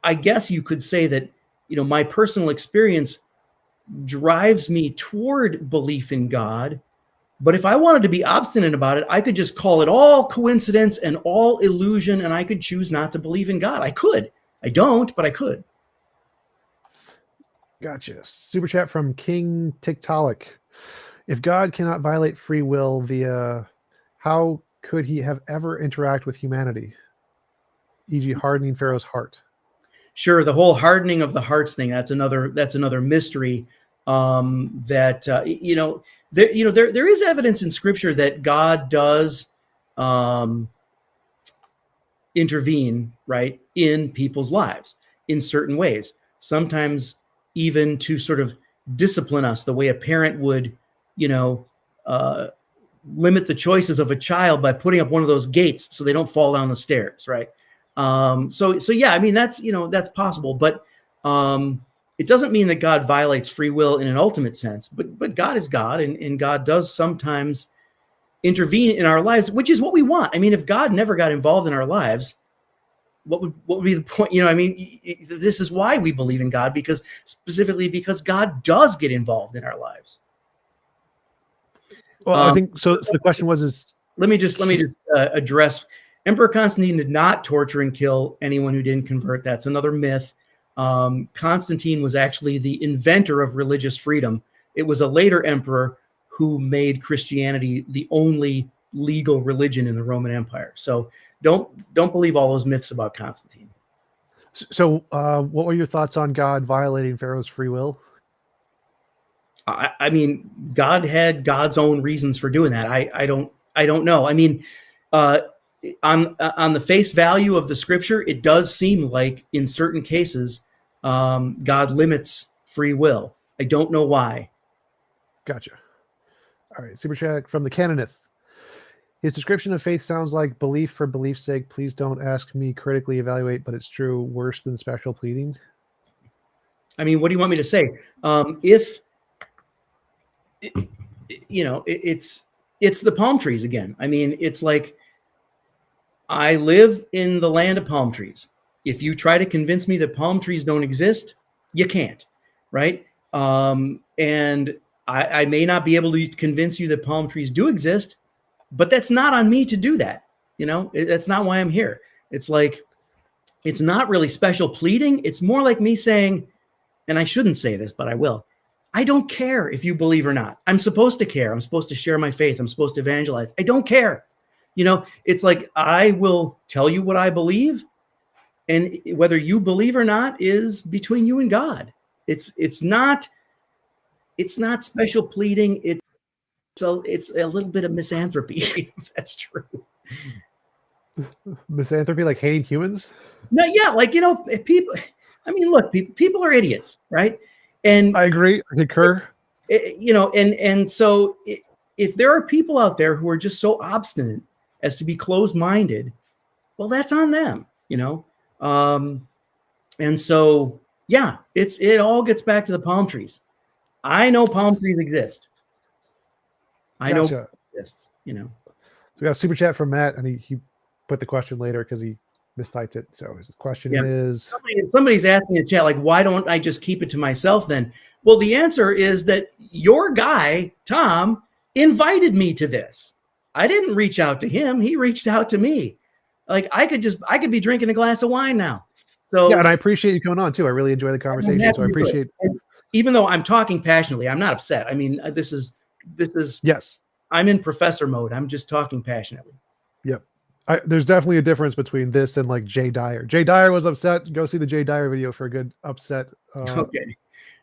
I guess you could say that, you know, my personal experience drives me toward belief in God. But if I wanted to be obstinate about it, I could just call it all coincidence and all illusion, and I could choose not to believe in God. I could. I don't, but I could. Gotcha. Super chat from King Tiktaalik. If God cannot violate free will via, how could he have ever interact with humanity? E.g., hardening Pharaoh's heart. Sure, the whole hardening of the hearts thing, that's another mystery. There is evidence in Scripture that God does intervene, right, in people's lives in certain ways. Sometimes even to sort of discipline us the way a parent would, limit the choices of a child by putting up one of those gates so they don't fall down the stairs, right? So yeah, I mean, that's possible, but it doesn't mean that God violates free will in an ultimate sense, but God is God, and God does sometimes intervene in our lives, which is what we want. I mean, if God never got involved in our lives, what would be the point? I mean, this is why we believe in God, because God does get involved in our lives. Well, I think so. The question was, let me just address. Emperor Constantine did not torture and kill anyone who didn't convert. That's another myth. Constantine was actually the inventor of religious freedom. It was a later emperor who made Christianity the only legal religion in the Roman Empire. So don't believe all those myths about Constantine. So what were your thoughts on God violating Pharaoh's free will? I mean, God had God's own reasons for doing that. I don't know. I mean, on the face value of the Scripture, it does seem like in certain cases, God limits free will. I don't know why. Gotcha. All right, super chat from the Canonith. His description of faith sounds like belief for belief's sake. Please don't ask me critically evaluate, but it's true. Worse than special pleading. I mean, what do you want me to say? It's the palm trees again. I mean, it's like, I live in the land of palm trees. If you try to convince me that palm trees don't exist, you can't, right? And I may not be able to convince you that palm trees do exist, but that's not on me to do that. That's not why I'm here. It's like, it's not really special pleading. It's more like me saying, and I shouldn't say this, but I will, I don't care if you believe or not. I'm supposed to care. I'm supposed to share my faith. I'm supposed to evangelize. I don't care. It's like, I will tell you what I believe, and whether you believe or not is between you and God. It's not special pleading. It's a little bit of misanthropy, if that's true. Misanthropy, like hating humans? No, yeah, like, people. I mean, look, people are idiots, right? And I agree. I concur. And so if there are people out there who are just so obstinate as to be closed-minded, well, that's on them, and so, yeah, it all gets back to the palm trees. I know palm trees exist. I know it exists, So we got a super chat from Matt, and he put the question later because he mistyped it. So his question is, somebody's asking in the chat, like, why don't I just keep it to myself then? Well, the answer is that your guy, Tom, invited me to this. I didn't reach out to him. He reached out to me. Like, I could be drinking a glass of wine now. So yeah, and I appreciate you coming on too. I really enjoy the conversation. So I appreciate even though I'm talking passionately, I'm not upset. I mean, this is yes. I'm in professor mode. I'm just talking passionately. Yep. There's definitely a difference between this and like Jay Dyer. Jay Dyer was upset. Go see the Jay Dyer video for a good upset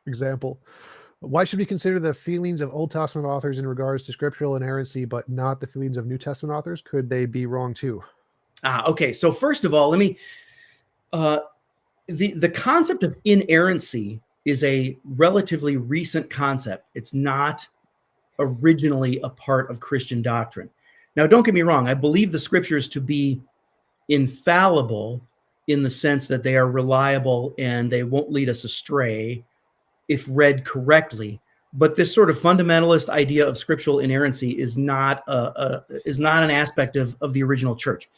example. Why should we consider the feelings of Old Testament authors in regards to scriptural inerrancy, but not the feelings of New Testament authors? Could they be wrong too? Okay. So first of all, let me the concept of inerrancy is a relatively recent concept. It's not originally a part of Christian doctrine. Now, don't get me wrong. I believe the scriptures to be infallible in the sense that they are reliable and they won't lead us astray if read correctly. But this sort of fundamentalist idea of scriptural inerrancy is not an aspect of the original church.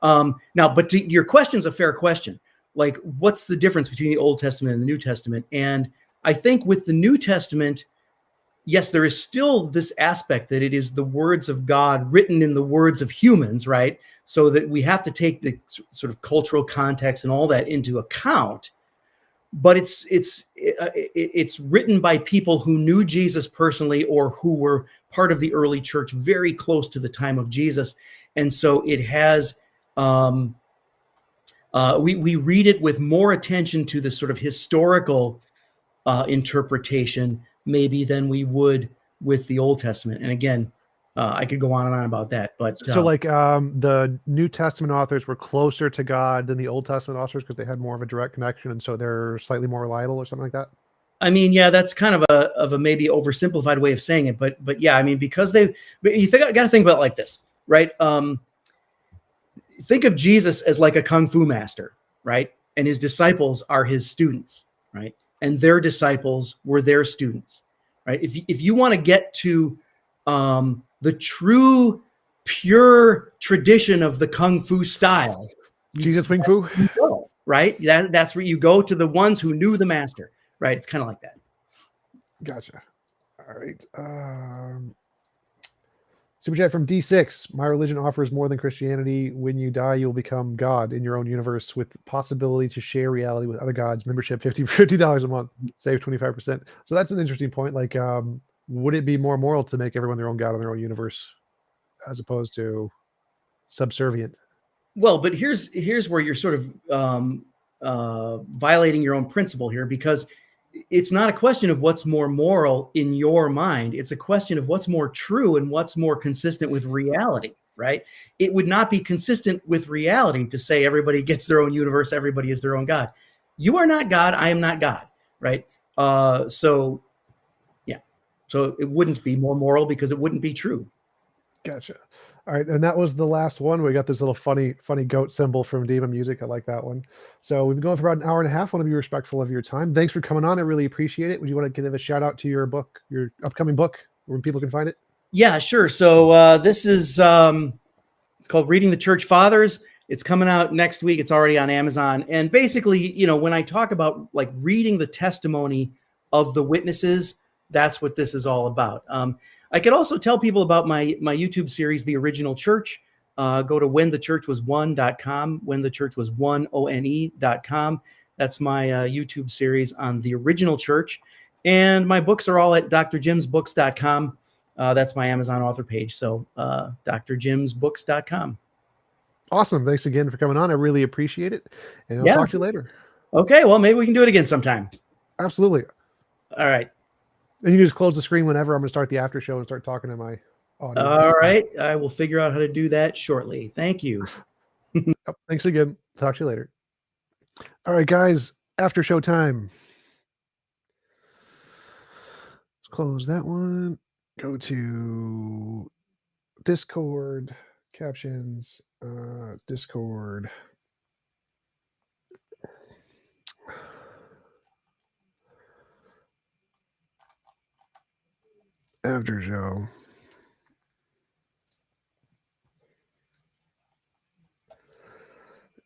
Now, but your question is a fair question. Like, what's the difference between the Old Testament and the New Testament? And I think with the New Testament, yes, there is still this aspect that it is the words of God written in the words of humans, right? So that we have to take the sort of cultural context and all that into account. But it's written by people who knew Jesus personally or who were part of the early church very close to the time of Jesus. And so it has, we read it with more attention to the sort of historical interpretation maybe than we would with the Old Testament. And again, I could go on and on about that, but So like the New Testament authors were closer to God than the Old Testament authors because they had more of a direct connection, and so they're slightly more reliable or something like that. I mean, yeah, that's kind of a maybe oversimplified way of saying it, but yeah, I mean, because but you got to think about it like this, right? Think of Jesus as like a kung fu master, right? And his disciples are his students, right? And their disciples were their students, right? If you want to get to the true, pure tradition of the kung fu style, Jesus Wing Fu, right? That's where you go, to the ones who knew the master, right? It's kind of like that. Gotcha. All right. Super chat from D6. My religion offers more than Christianity. When you die, you'll become God in your own universe with the possibility to share reality with other gods. Membership $50 a month. Save 25%. So that's an interesting point. Like, would it be more moral to make everyone their own God in their own universe as opposed to subservient? Well, but here's where you're sort of violating your own principle here, because it's not a question of what's more moral in your mind. It's a question of what's more true and what's more consistent with reality, right? It would not be consistent with reality to say everybody gets their own universe, everybody is their own God. You are not God, I am not God, right? So it wouldn't be more moral because it wouldn't be true. Gotcha. All right, and that was the last one. We got this little funny goat symbol from Diva Music. I like that one. So we've been going for about an hour and a half. I want to be respectful of your time. Thanks for coming on. I really appreciate it. Would you want to give a shout out to your book, your upcoming book, where people can find it? Yeah, sure. So this is it's called Reading the Church Fathers. It's coming out next week. It's already on Amazon. And basically, when I talk about like reading the testimony of the witnesses, that's what this is all about. I could also tell people about my YouTube series, The Original Church. Go to whenthechurchwas1.com, whenthechurchwas1one.com. That's my YouTube series on the original church. And my books are all at drjimsbooks.com. That's my Amazon author page. So drjimsbooks.com. Awesome. Thanks again for coming on. I really appreciate it. And I'll talk to you later. Okay. Well, maybe we can do it again sometime. Absolutely. All right. And you can just close the screen whenever. I'm going to start the after show and start talking to my audience. All right. I will figure out how to do that shortly. Thank you. Yep, thanks again. Talk to you later. All right, guys. After show time. Let's close that one. Go to Discord. Captions. Discord. After show.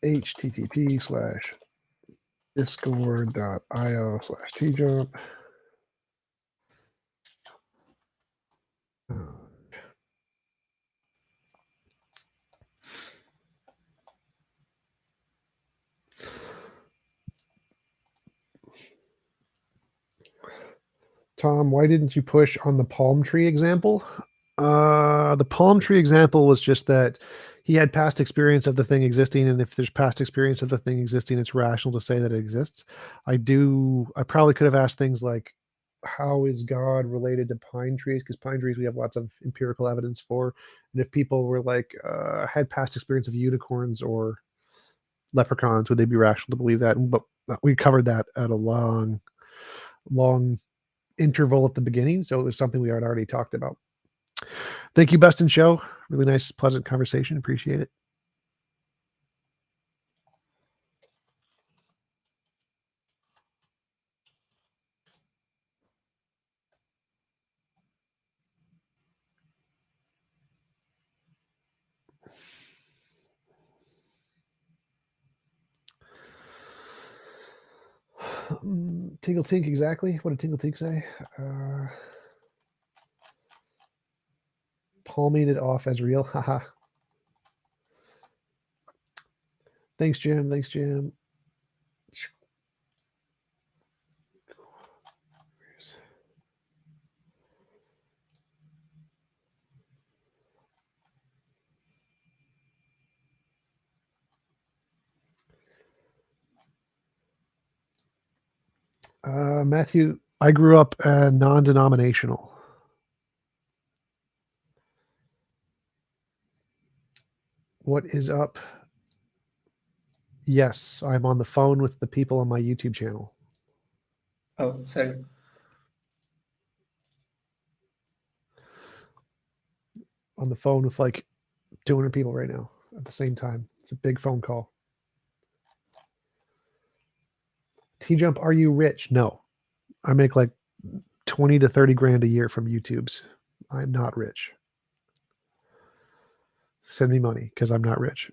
http:/discord.io/TJump. Tom, why didn't you push on the palm tree example? The palm tree example was just that he had past experience of the thing existing, and if there's past experience of the thing existing, it's rational to say that it exists. I probably could have asked things like, how is God related to pine trees? Because pine trees we have lots of empirical evidence for. And if people were like had past experience of unicorns or leprechauns, would they be rational to believe that? But we covered that at a long interval at the beginning, so it was something we had already talked about. Thank you, Best in Show. Really nice, pleasant conversation. Appreciate it. Tingle Tink, exactly. What did Tingle Tink say? Palming it off as real. Haha. Thanks, Jim. Thanks, Jim. Matthew, I grew up non-denominational. What is up? Yes, I'm on the phone with the people on my YouTube channel. Oh, sorry. On the phone with like 200 people right now at the same time. It's a big phone call. TJump, are you rich? No. I make like 20 to 30 grand a year from YouTube's. I'm not rich. Send me money because I'm not rich.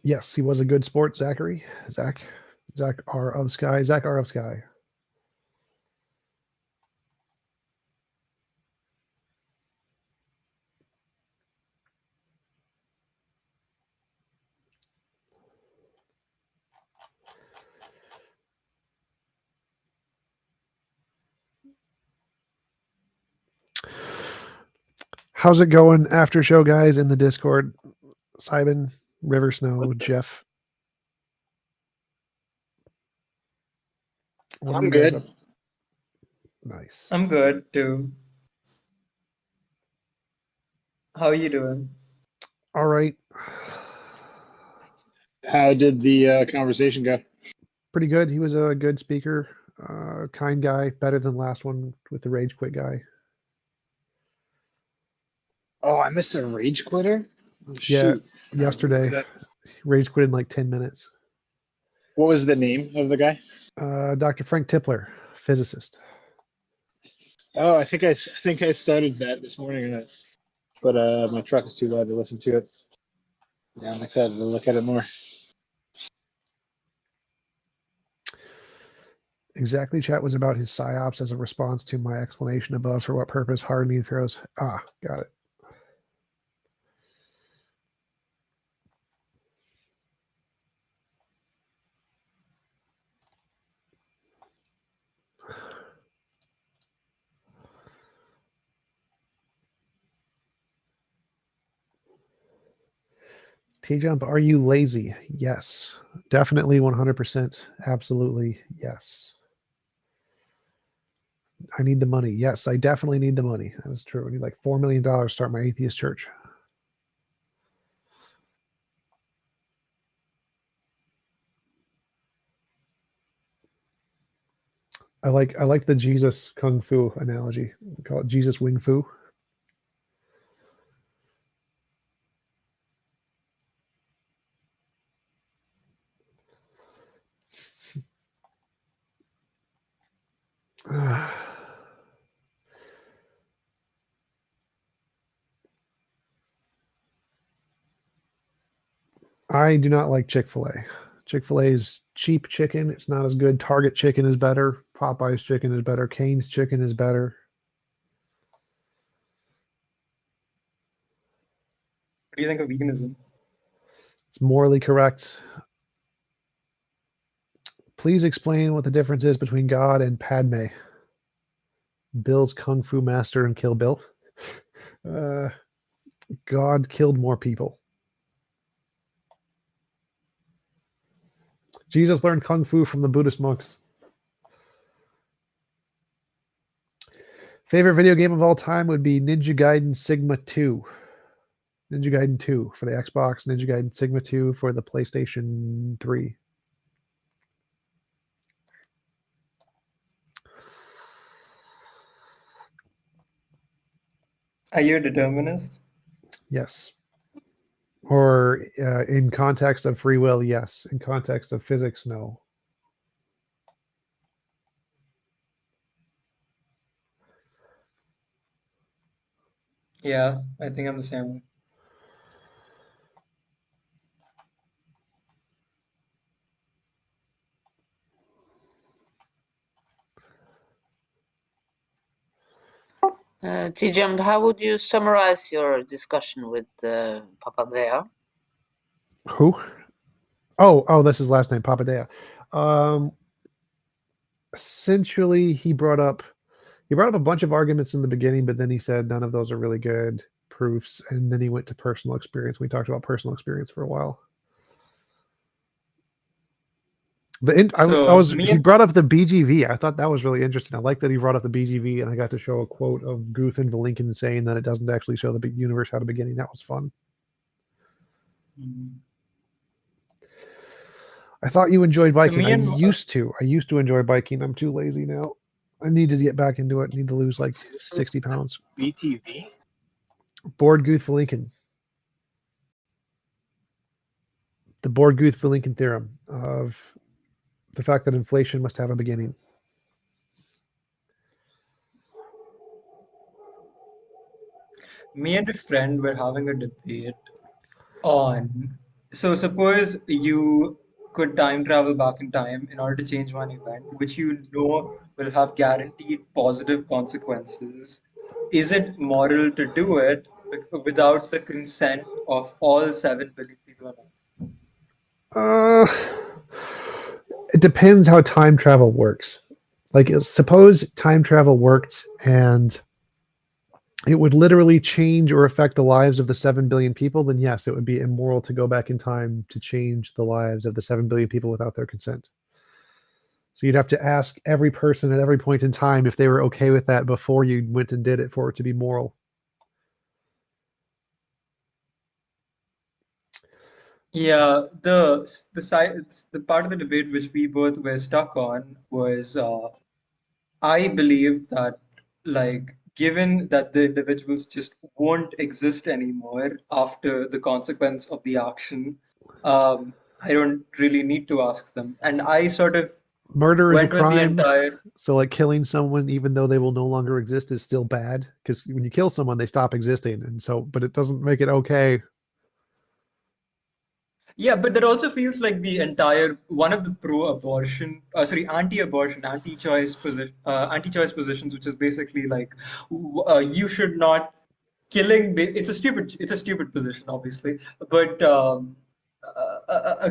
Yes, he was a good sport, Zachary. Zach R of Sky. Zach R of Sky. How's it going after show, guys, in the Discord? Simon, River Snow, Jeff. What are I'm you guys good. up? Nice. I'm good too. How are you doing? All right. How did the conversation go? Pretty good. He was a good speaker, kind guy, better than last one with the rage quit guy. Oh, I missed a rage quitter. Oh, Yeah, shoot. yesterday, That- rage quit in like 10 minutes. What was the name of the guy? Dr. Frank Tipler, physicist. Oh, I think I started that this morning, but my truck is too loud to listen to it. Yeah, I'm excited to look at it more. Exactly. Chat was about his psyops as a response to my explanation above for what purpose hardening throws. Ah, got it. TJump, are you lazy? Yes. Definitely 100%. Absolutely yes. I need the money. Yes, I definitely need the money. That is true. I need like $4 million to start my atheist church. I like the Jesus Kung Fu analogy. We call it Jesus Wing Fu. I do not like Chick-fil-A. Chick-fil-A is cheap chicken. It's not as good. Target chicken is better. Popeye's chicken is better. Cane's chicken is better. What do you think of veganism? It's morally correct. Please explain what the difference is between God and Padme. Bill's Kung Fu master and Kill Bill. God killed more people. Jesus learned Kung Fu from the Buddhist monks. Favorite video game of all time would be Ninja Gaiden Sigma 2. Ninja Gaiden 2 for the Xbox, Ninja Gaiden Sigma 2 for the PlayStation 3. Are you a determinist? Yes. Or in context of free will, yes. In context of physics, no. Yeah, I think I'm the same way. TJump, how would you summarize your discussion with Papandrea? Who? Oh, that's his last name, Papandrea. Essentially, he brought up a bunch of arguments in the beginning, but then he said none of those are really good proofs, and then he went to personal experience. We talked about personal experience for a while. He brought up the BGV. I thought that was really interesting. I like that he brought up the BGV, and I got to show a quote of Guth and Valinkin saying that it doesn't actually show the universe had a beginning. That was fun. I thought you enjoyed biking. I used to enjoy biking. I'm too lazy now. I need to get back into it. I need to lose like 60 pounds. BTV? Board Guth Valinkin. The Board Guth Valinkin theorem of the fact that inflation must have a beginning. Me and a friend were having a debate on. So suppose you could time travel back in time in order to change one event, which you know will have guaranteed positive consequences. Is it moral to do it without the consent of all 7 billion people on Earth? It depends how time travel works. Like, suppose time travel worked and it would literally change or affect the lives of the 7 billion people, then yes, it would be immoral to go back in time to change the lives of the 7 billion people without their consent. So you'd have to ask every person at every point in time if they were okay with that before you went and did it for it to be moral. Yeah, the part of the debate which we both were stuck on was I believe that, like, given that the individuals just won't exist anymore after the consequence of the action, I don't really need to ask them. And I sort of Murder is a went with the crime. entire. So, like, killing someone, even though they will no longer exist, is still bad because when you kill someone, they stop existing. And so, but it doesn't make it okay. Yeah, but that also feels like the entire one of the anti-abortion, anti-choice positions, which is basically like you should not it's a stupid position, obviously, but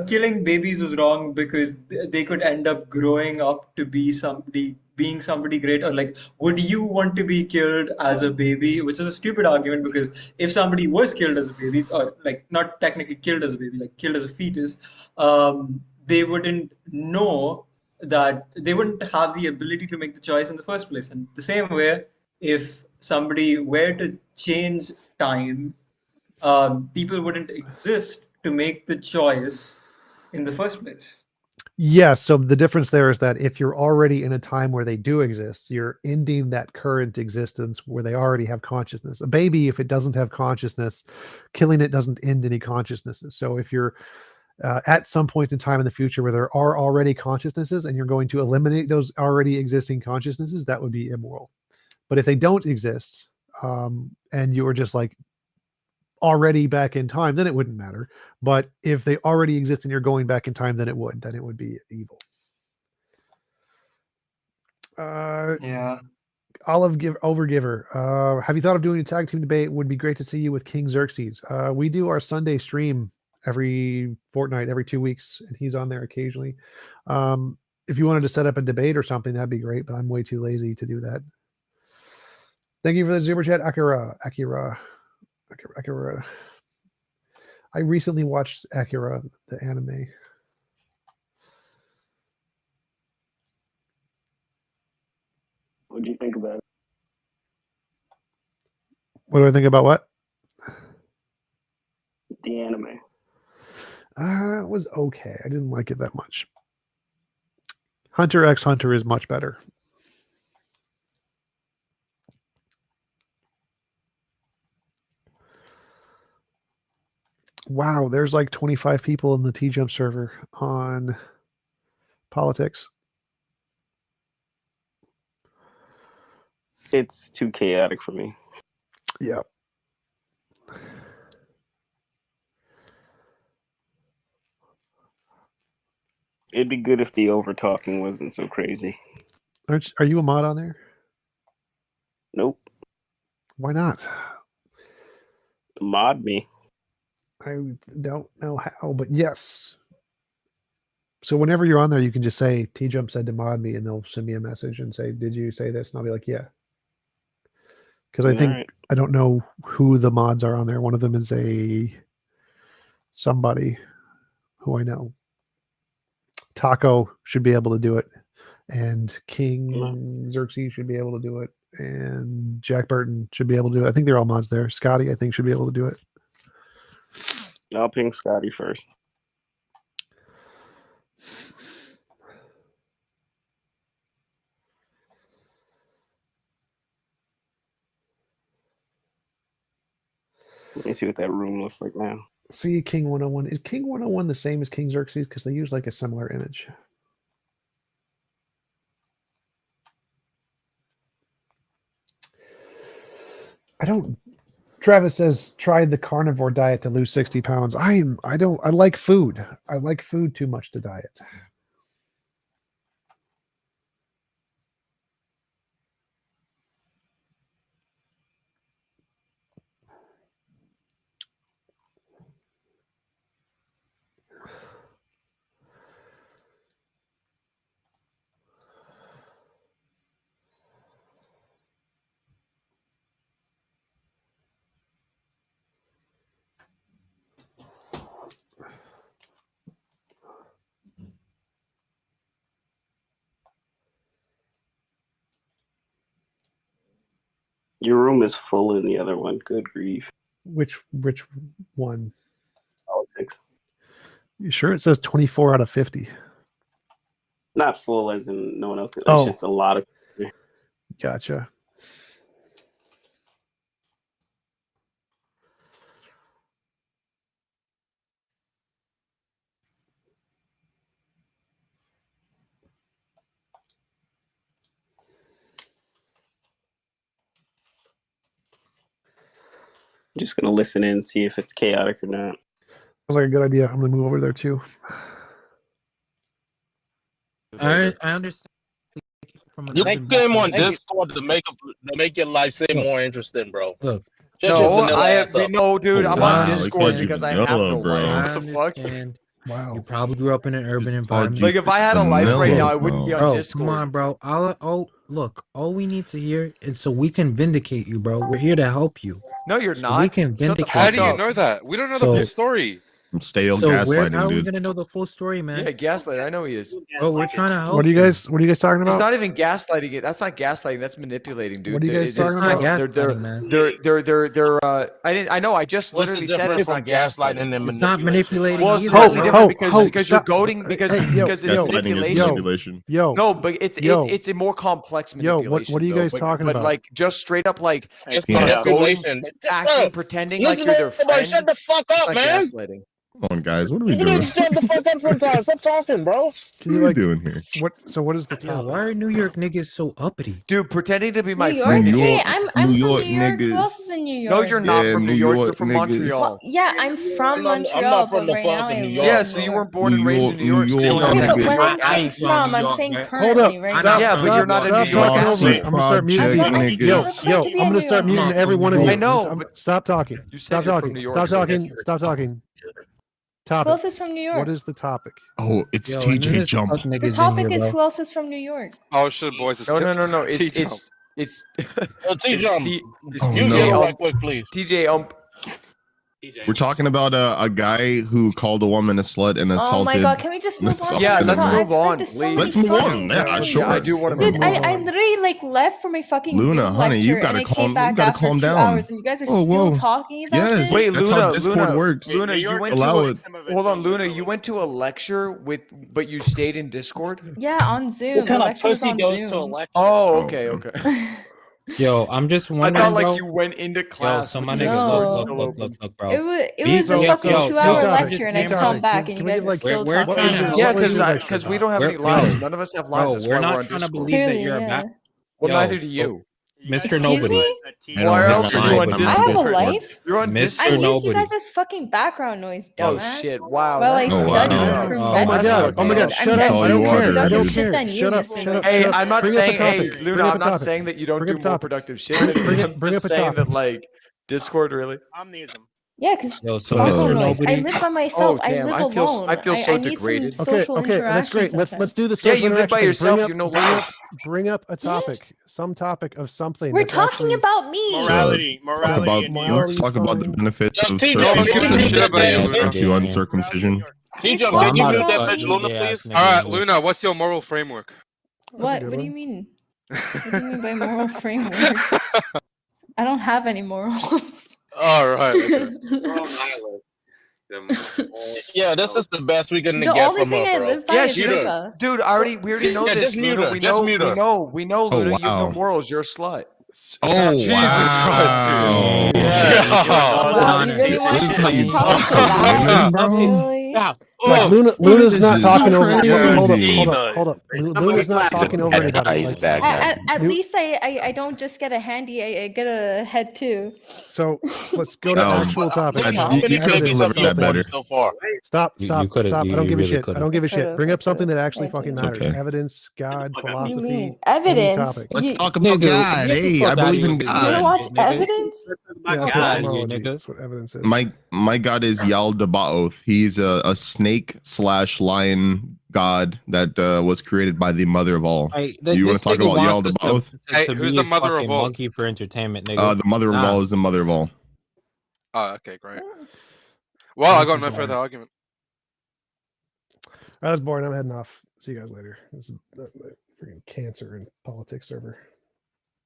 killing babies is wrong because they could end up growing up to being somebody great. Or like, would you want to be killed as a baby? Which is a stupid argument, because if somebody was killed as a baby, or like not technically killed as a baby, like killed as a fetus, they wouldn't know that they wouldn't have the ability to make the choice in the first place. And the same way, if somebody were to change time, people wouldn't exist to make the choice in the first place. Yes. So the difference there is that if you're already in a time where they do exist, you're ending that current existence where they already have consciousness. A baby, if it doesn't have consciousness, killing it doesn't end any consciousnesses. So if you're at some point in time in the future where there are already consciousnesses and you're going to eliminate those already existing consciousnesses, that would be immoral. But if they don't exist, and you were just like already back in time, then it wouldn't matter. But if they already exist and you're going back in time, then it would be evil. Yeah. Overgiver. Have you thought of doing a tag team debate? Would be great to see you with King Xerxes. We do our Sunday stream every fortnight, every 2 weeks, and he's on there occasionally. If you wanted to set up a debate or something, that'd be great, but I'm way too lazy to do that. Thank you for the super chat, Akira. I recently watched Akira, the anime. What do you think about it? What do I think about what? It was okay. I didn't like it that much. Hunter x Hunter is much better. Wow, there's like 25 people in the TJump server on politics. It's too chaotic for me. Yeah. It'd be good if the over talking wasn't so crazy. Are you a mod on there? Nope. Why not? Mod me. I don't know how, but yes. So whenever you're on there, you can just say TJump said to mod me, and they'll send me a message and say, "Did you say this?" And I'll be like, "Yeah." Because I think Alright. I don't know who the mods are on there. One of them is somebody who I know. Taco should be able to do it, and King Xerxes should be able to do it, and Jack Burton should be able to do it. I think they're all mods there. Scotty, I think, should be able to do it. I'll ping Scotty first. Let me see what that room looks like now. See, King 101. Is King 101 the same as King Xerxes? Because they use like a similar image. I don't. Travis says, tried the carnivore diet to lose 60 pounds. I like food. I like food too much to diet. Your room is full in the other one. Good grief. Which one? Politics. You sure it says 24 out of 50? Not full as in no one else. It's Oh. just a lot of. Gotcha. I'm just gonna listen in and see if it's chaotic or not. Sounds like a good idea. I'm gonna move over there too. I understand. You came on Discord to make your life seem more interesting, bro. Look, no, dude. I'm on wow. Discord Okay. because I have no bro. life. What the fuck? Wow. You probably grew up in an urban environment. Like if I had a life right now, I wouldn't be on Bro, Discord. come on, bro. Look, all we need to hear is so we can vindicate you, bro. We're here to help you. No, you're So not. we can Shut the vindicate fuck How do you up. know that? We don't know So- the full story. Stay on So how gaslighting, are we dude. gonna know the full story, man? Yeah, gaslight. I know he is. Bro, we're trying to help. What are you guys talking It's about? not even gaslighting. That's not gaslighting. That's manipulating, dude. What are you guys It's talking not about? gaslighting, man. I know. I just What's the literally said difference it's not from gaslighting gaslighting. and It's not manipulating Well, it's either, slightly bro. different because Ho, you're stop. goading because Hey, yo, it's Gaslighting is manipulation. manipulation. Yo, No, but Yo. it's a more complex Yo, manipulation. what are you though. guys talking but about? like just straight up like It's Yeah. manipulation. acting, pretending like Listen you're their to everybody, friend. shut the fuck It's up, not man. gaslighting. Come on, guys. What are we You doing? need to shut the fuck up sometimes. Stop talking, bro. Can you What are we like doing here? what is the Yeah, topic? why are New York niggas so uppity? Dude, pretending to be my New York? friend. New Hey, York- I'm New from York New York. Who niggas. else is in New York? No, you're not Yeah, from New New York. You're York from niggas. Montreal. Well, yeah, I'm from I'm Montreal, not from but the right now fucking I New live York, Yeah, in so New you York. weren't born and New raised York- in New York. New So you don't York know Okay, what but New when York I'm saying actually from, I'm York, saying right? Hold currently, up. right Stop, now. Yeah, but you're not in New stop York. talking over it. Acid I'm gonna start muting. project I'm not- niggas. Yo, You're supposed to be I'm in gonna New start York. muting every one of you. I know, but Stop talking. you said Stop you're from talking. New York. Stop so I guess talking. you're- Stop talking. Who Topic. else is from New York? What is the topic? Oh, it's Yo, and then TJ there's Jump. fuck niggas The in topic here, is bro. who else is from New York? Oh shit, boys! It's No. TJump. It's Yo, TJump, it's you TJ deal Ump. right quick, please. TJ Ump. We're talking about a guy who called a woman a slut and assaulted. Oh my god, can we just move on? Yeah, Let's let's talk. move I've on, heard this so please. many Let's move on. fucking Yeah, times. sure. I do want to Dude, move on. I literally like left for my fucking Luna, Zoom honey, lecture you gotta and I came calm. back You gotta after calm 2 down. hours and you guys are Oh, still whoa. talking about Yes, this? Wait, that's Luna, how Discord works. Luna, you went Allow to it. hold on, Luna, you went to a lecture but you stayed in Discord? Yeah, on Zoom. What kind The of lecture was pussy on goes to a Zoom. lecture? Oh, okay, okay. Yo, I'm just I wondering, thought like bro. you went into Yo, class so with my your nigga, Discord No. still open. look, bro. It These was a niggas- fucking yo, 2-hour yo, lecture and I yo, come back and Can you we guys get, are like, still we're talking trying to- about Yeah, what was your lecture because about? we don't have any We're- lives. yo, None of us have lives. Bro, That's we're why not we're on trying to Discord. believe that Clearly, you're a yeah. back. Well, Yo, neither do you. Mr. Excuse Nobody. me? Why else are you on I Discord? have a life. You're on Mr. I Discord. use you Nobody. guys as fucking background noise, Oh dumbass. shit! Wow. While I that's- study wow. for Oh med my school, God. Oh my god, dude. shut I'm up. That's all I you don't are, care. more dude. I productive don't shit care. than you, Shut up, Mr. shut up, Hey, shut up. I'm not Bring up a saying. Hey, topic. Luna, Bring up I'm a not topic. saying that you don't Bring do up a more topic. productive shit. than me. I'm Bring just up a saying that topic. like Discord really. Yeah, because Yo, so background Mr. noise. I Nobody. live by myself. Oh I damn! live I feel alone. I feel so I need some degraded. social Okay, that's interaction great. Let's sometimes. do the Yeah, social you live by interaction thing. yourself. You know life. Bring up a topic, some topic of something. We're that's talking actually, about me. Let's talk about the benefits of TJump, Don't give a circumcision shit about you, compared Luna. to uncircumcision. TJump, Well, can I'm you about mute to that fuck bitch, Luna, DJ ass please? nigga. All right, Luna, what's your moral framework? What? good What do you one. mean? What do you mean by moral framework? I don't have any morals. All right. Okay. Yeah, this is the best we can The get only from thing her, I bro. live by Yes, is you Mute do. her. Luca. Dude, we already know Yeah, this. just mute Luna. her. We Just know. mute We her. know. We know. Oh, Luna, you have no wow. morals. You're a slut. Oh, Jesus wow. Christ, dude. Yeah. Wow, you really This want is to how you talk talk to to that? women, bro? Really? Stop. Like Oh, Luna's this not is talking over. crazy. Hold up. Luna's not talking over anybody. Like, At least I don't just get a handy. I get a head too. so let's go to actual topic. How many You could have babies delivered have you that better. aborted so far? Stop. You Stop. could've- Stop. you- I don't you give a really shit. I could've. don't give a shit. could've, Bring I up something that could've. actually Thank fucking you. matters. okay. Evidence, God, What do you philosophy. mean? Any Evidence? topic. Let's You talk about Nigga, God. get the Hey, fuck I believe outta in here, wanna God. watch nigga. evidence? Yeah, Fuck outta here, epistemology. nigga. That's what evidence is. My God is Yaldabaoth. He's a snake/lion god that was created by the mother of all. Hey, You want this to talk nigga about wants us Yaldabaoth? Hey, to who's be the his mother of fucking all? monkey for entertainment, nigga. The mother of Nah. all is the mother of all. Oh, okay, great. Well, I This got is no boring. further argument. That was boring. I'm heading off. See you guys later. This is the freaking cancer and politics server.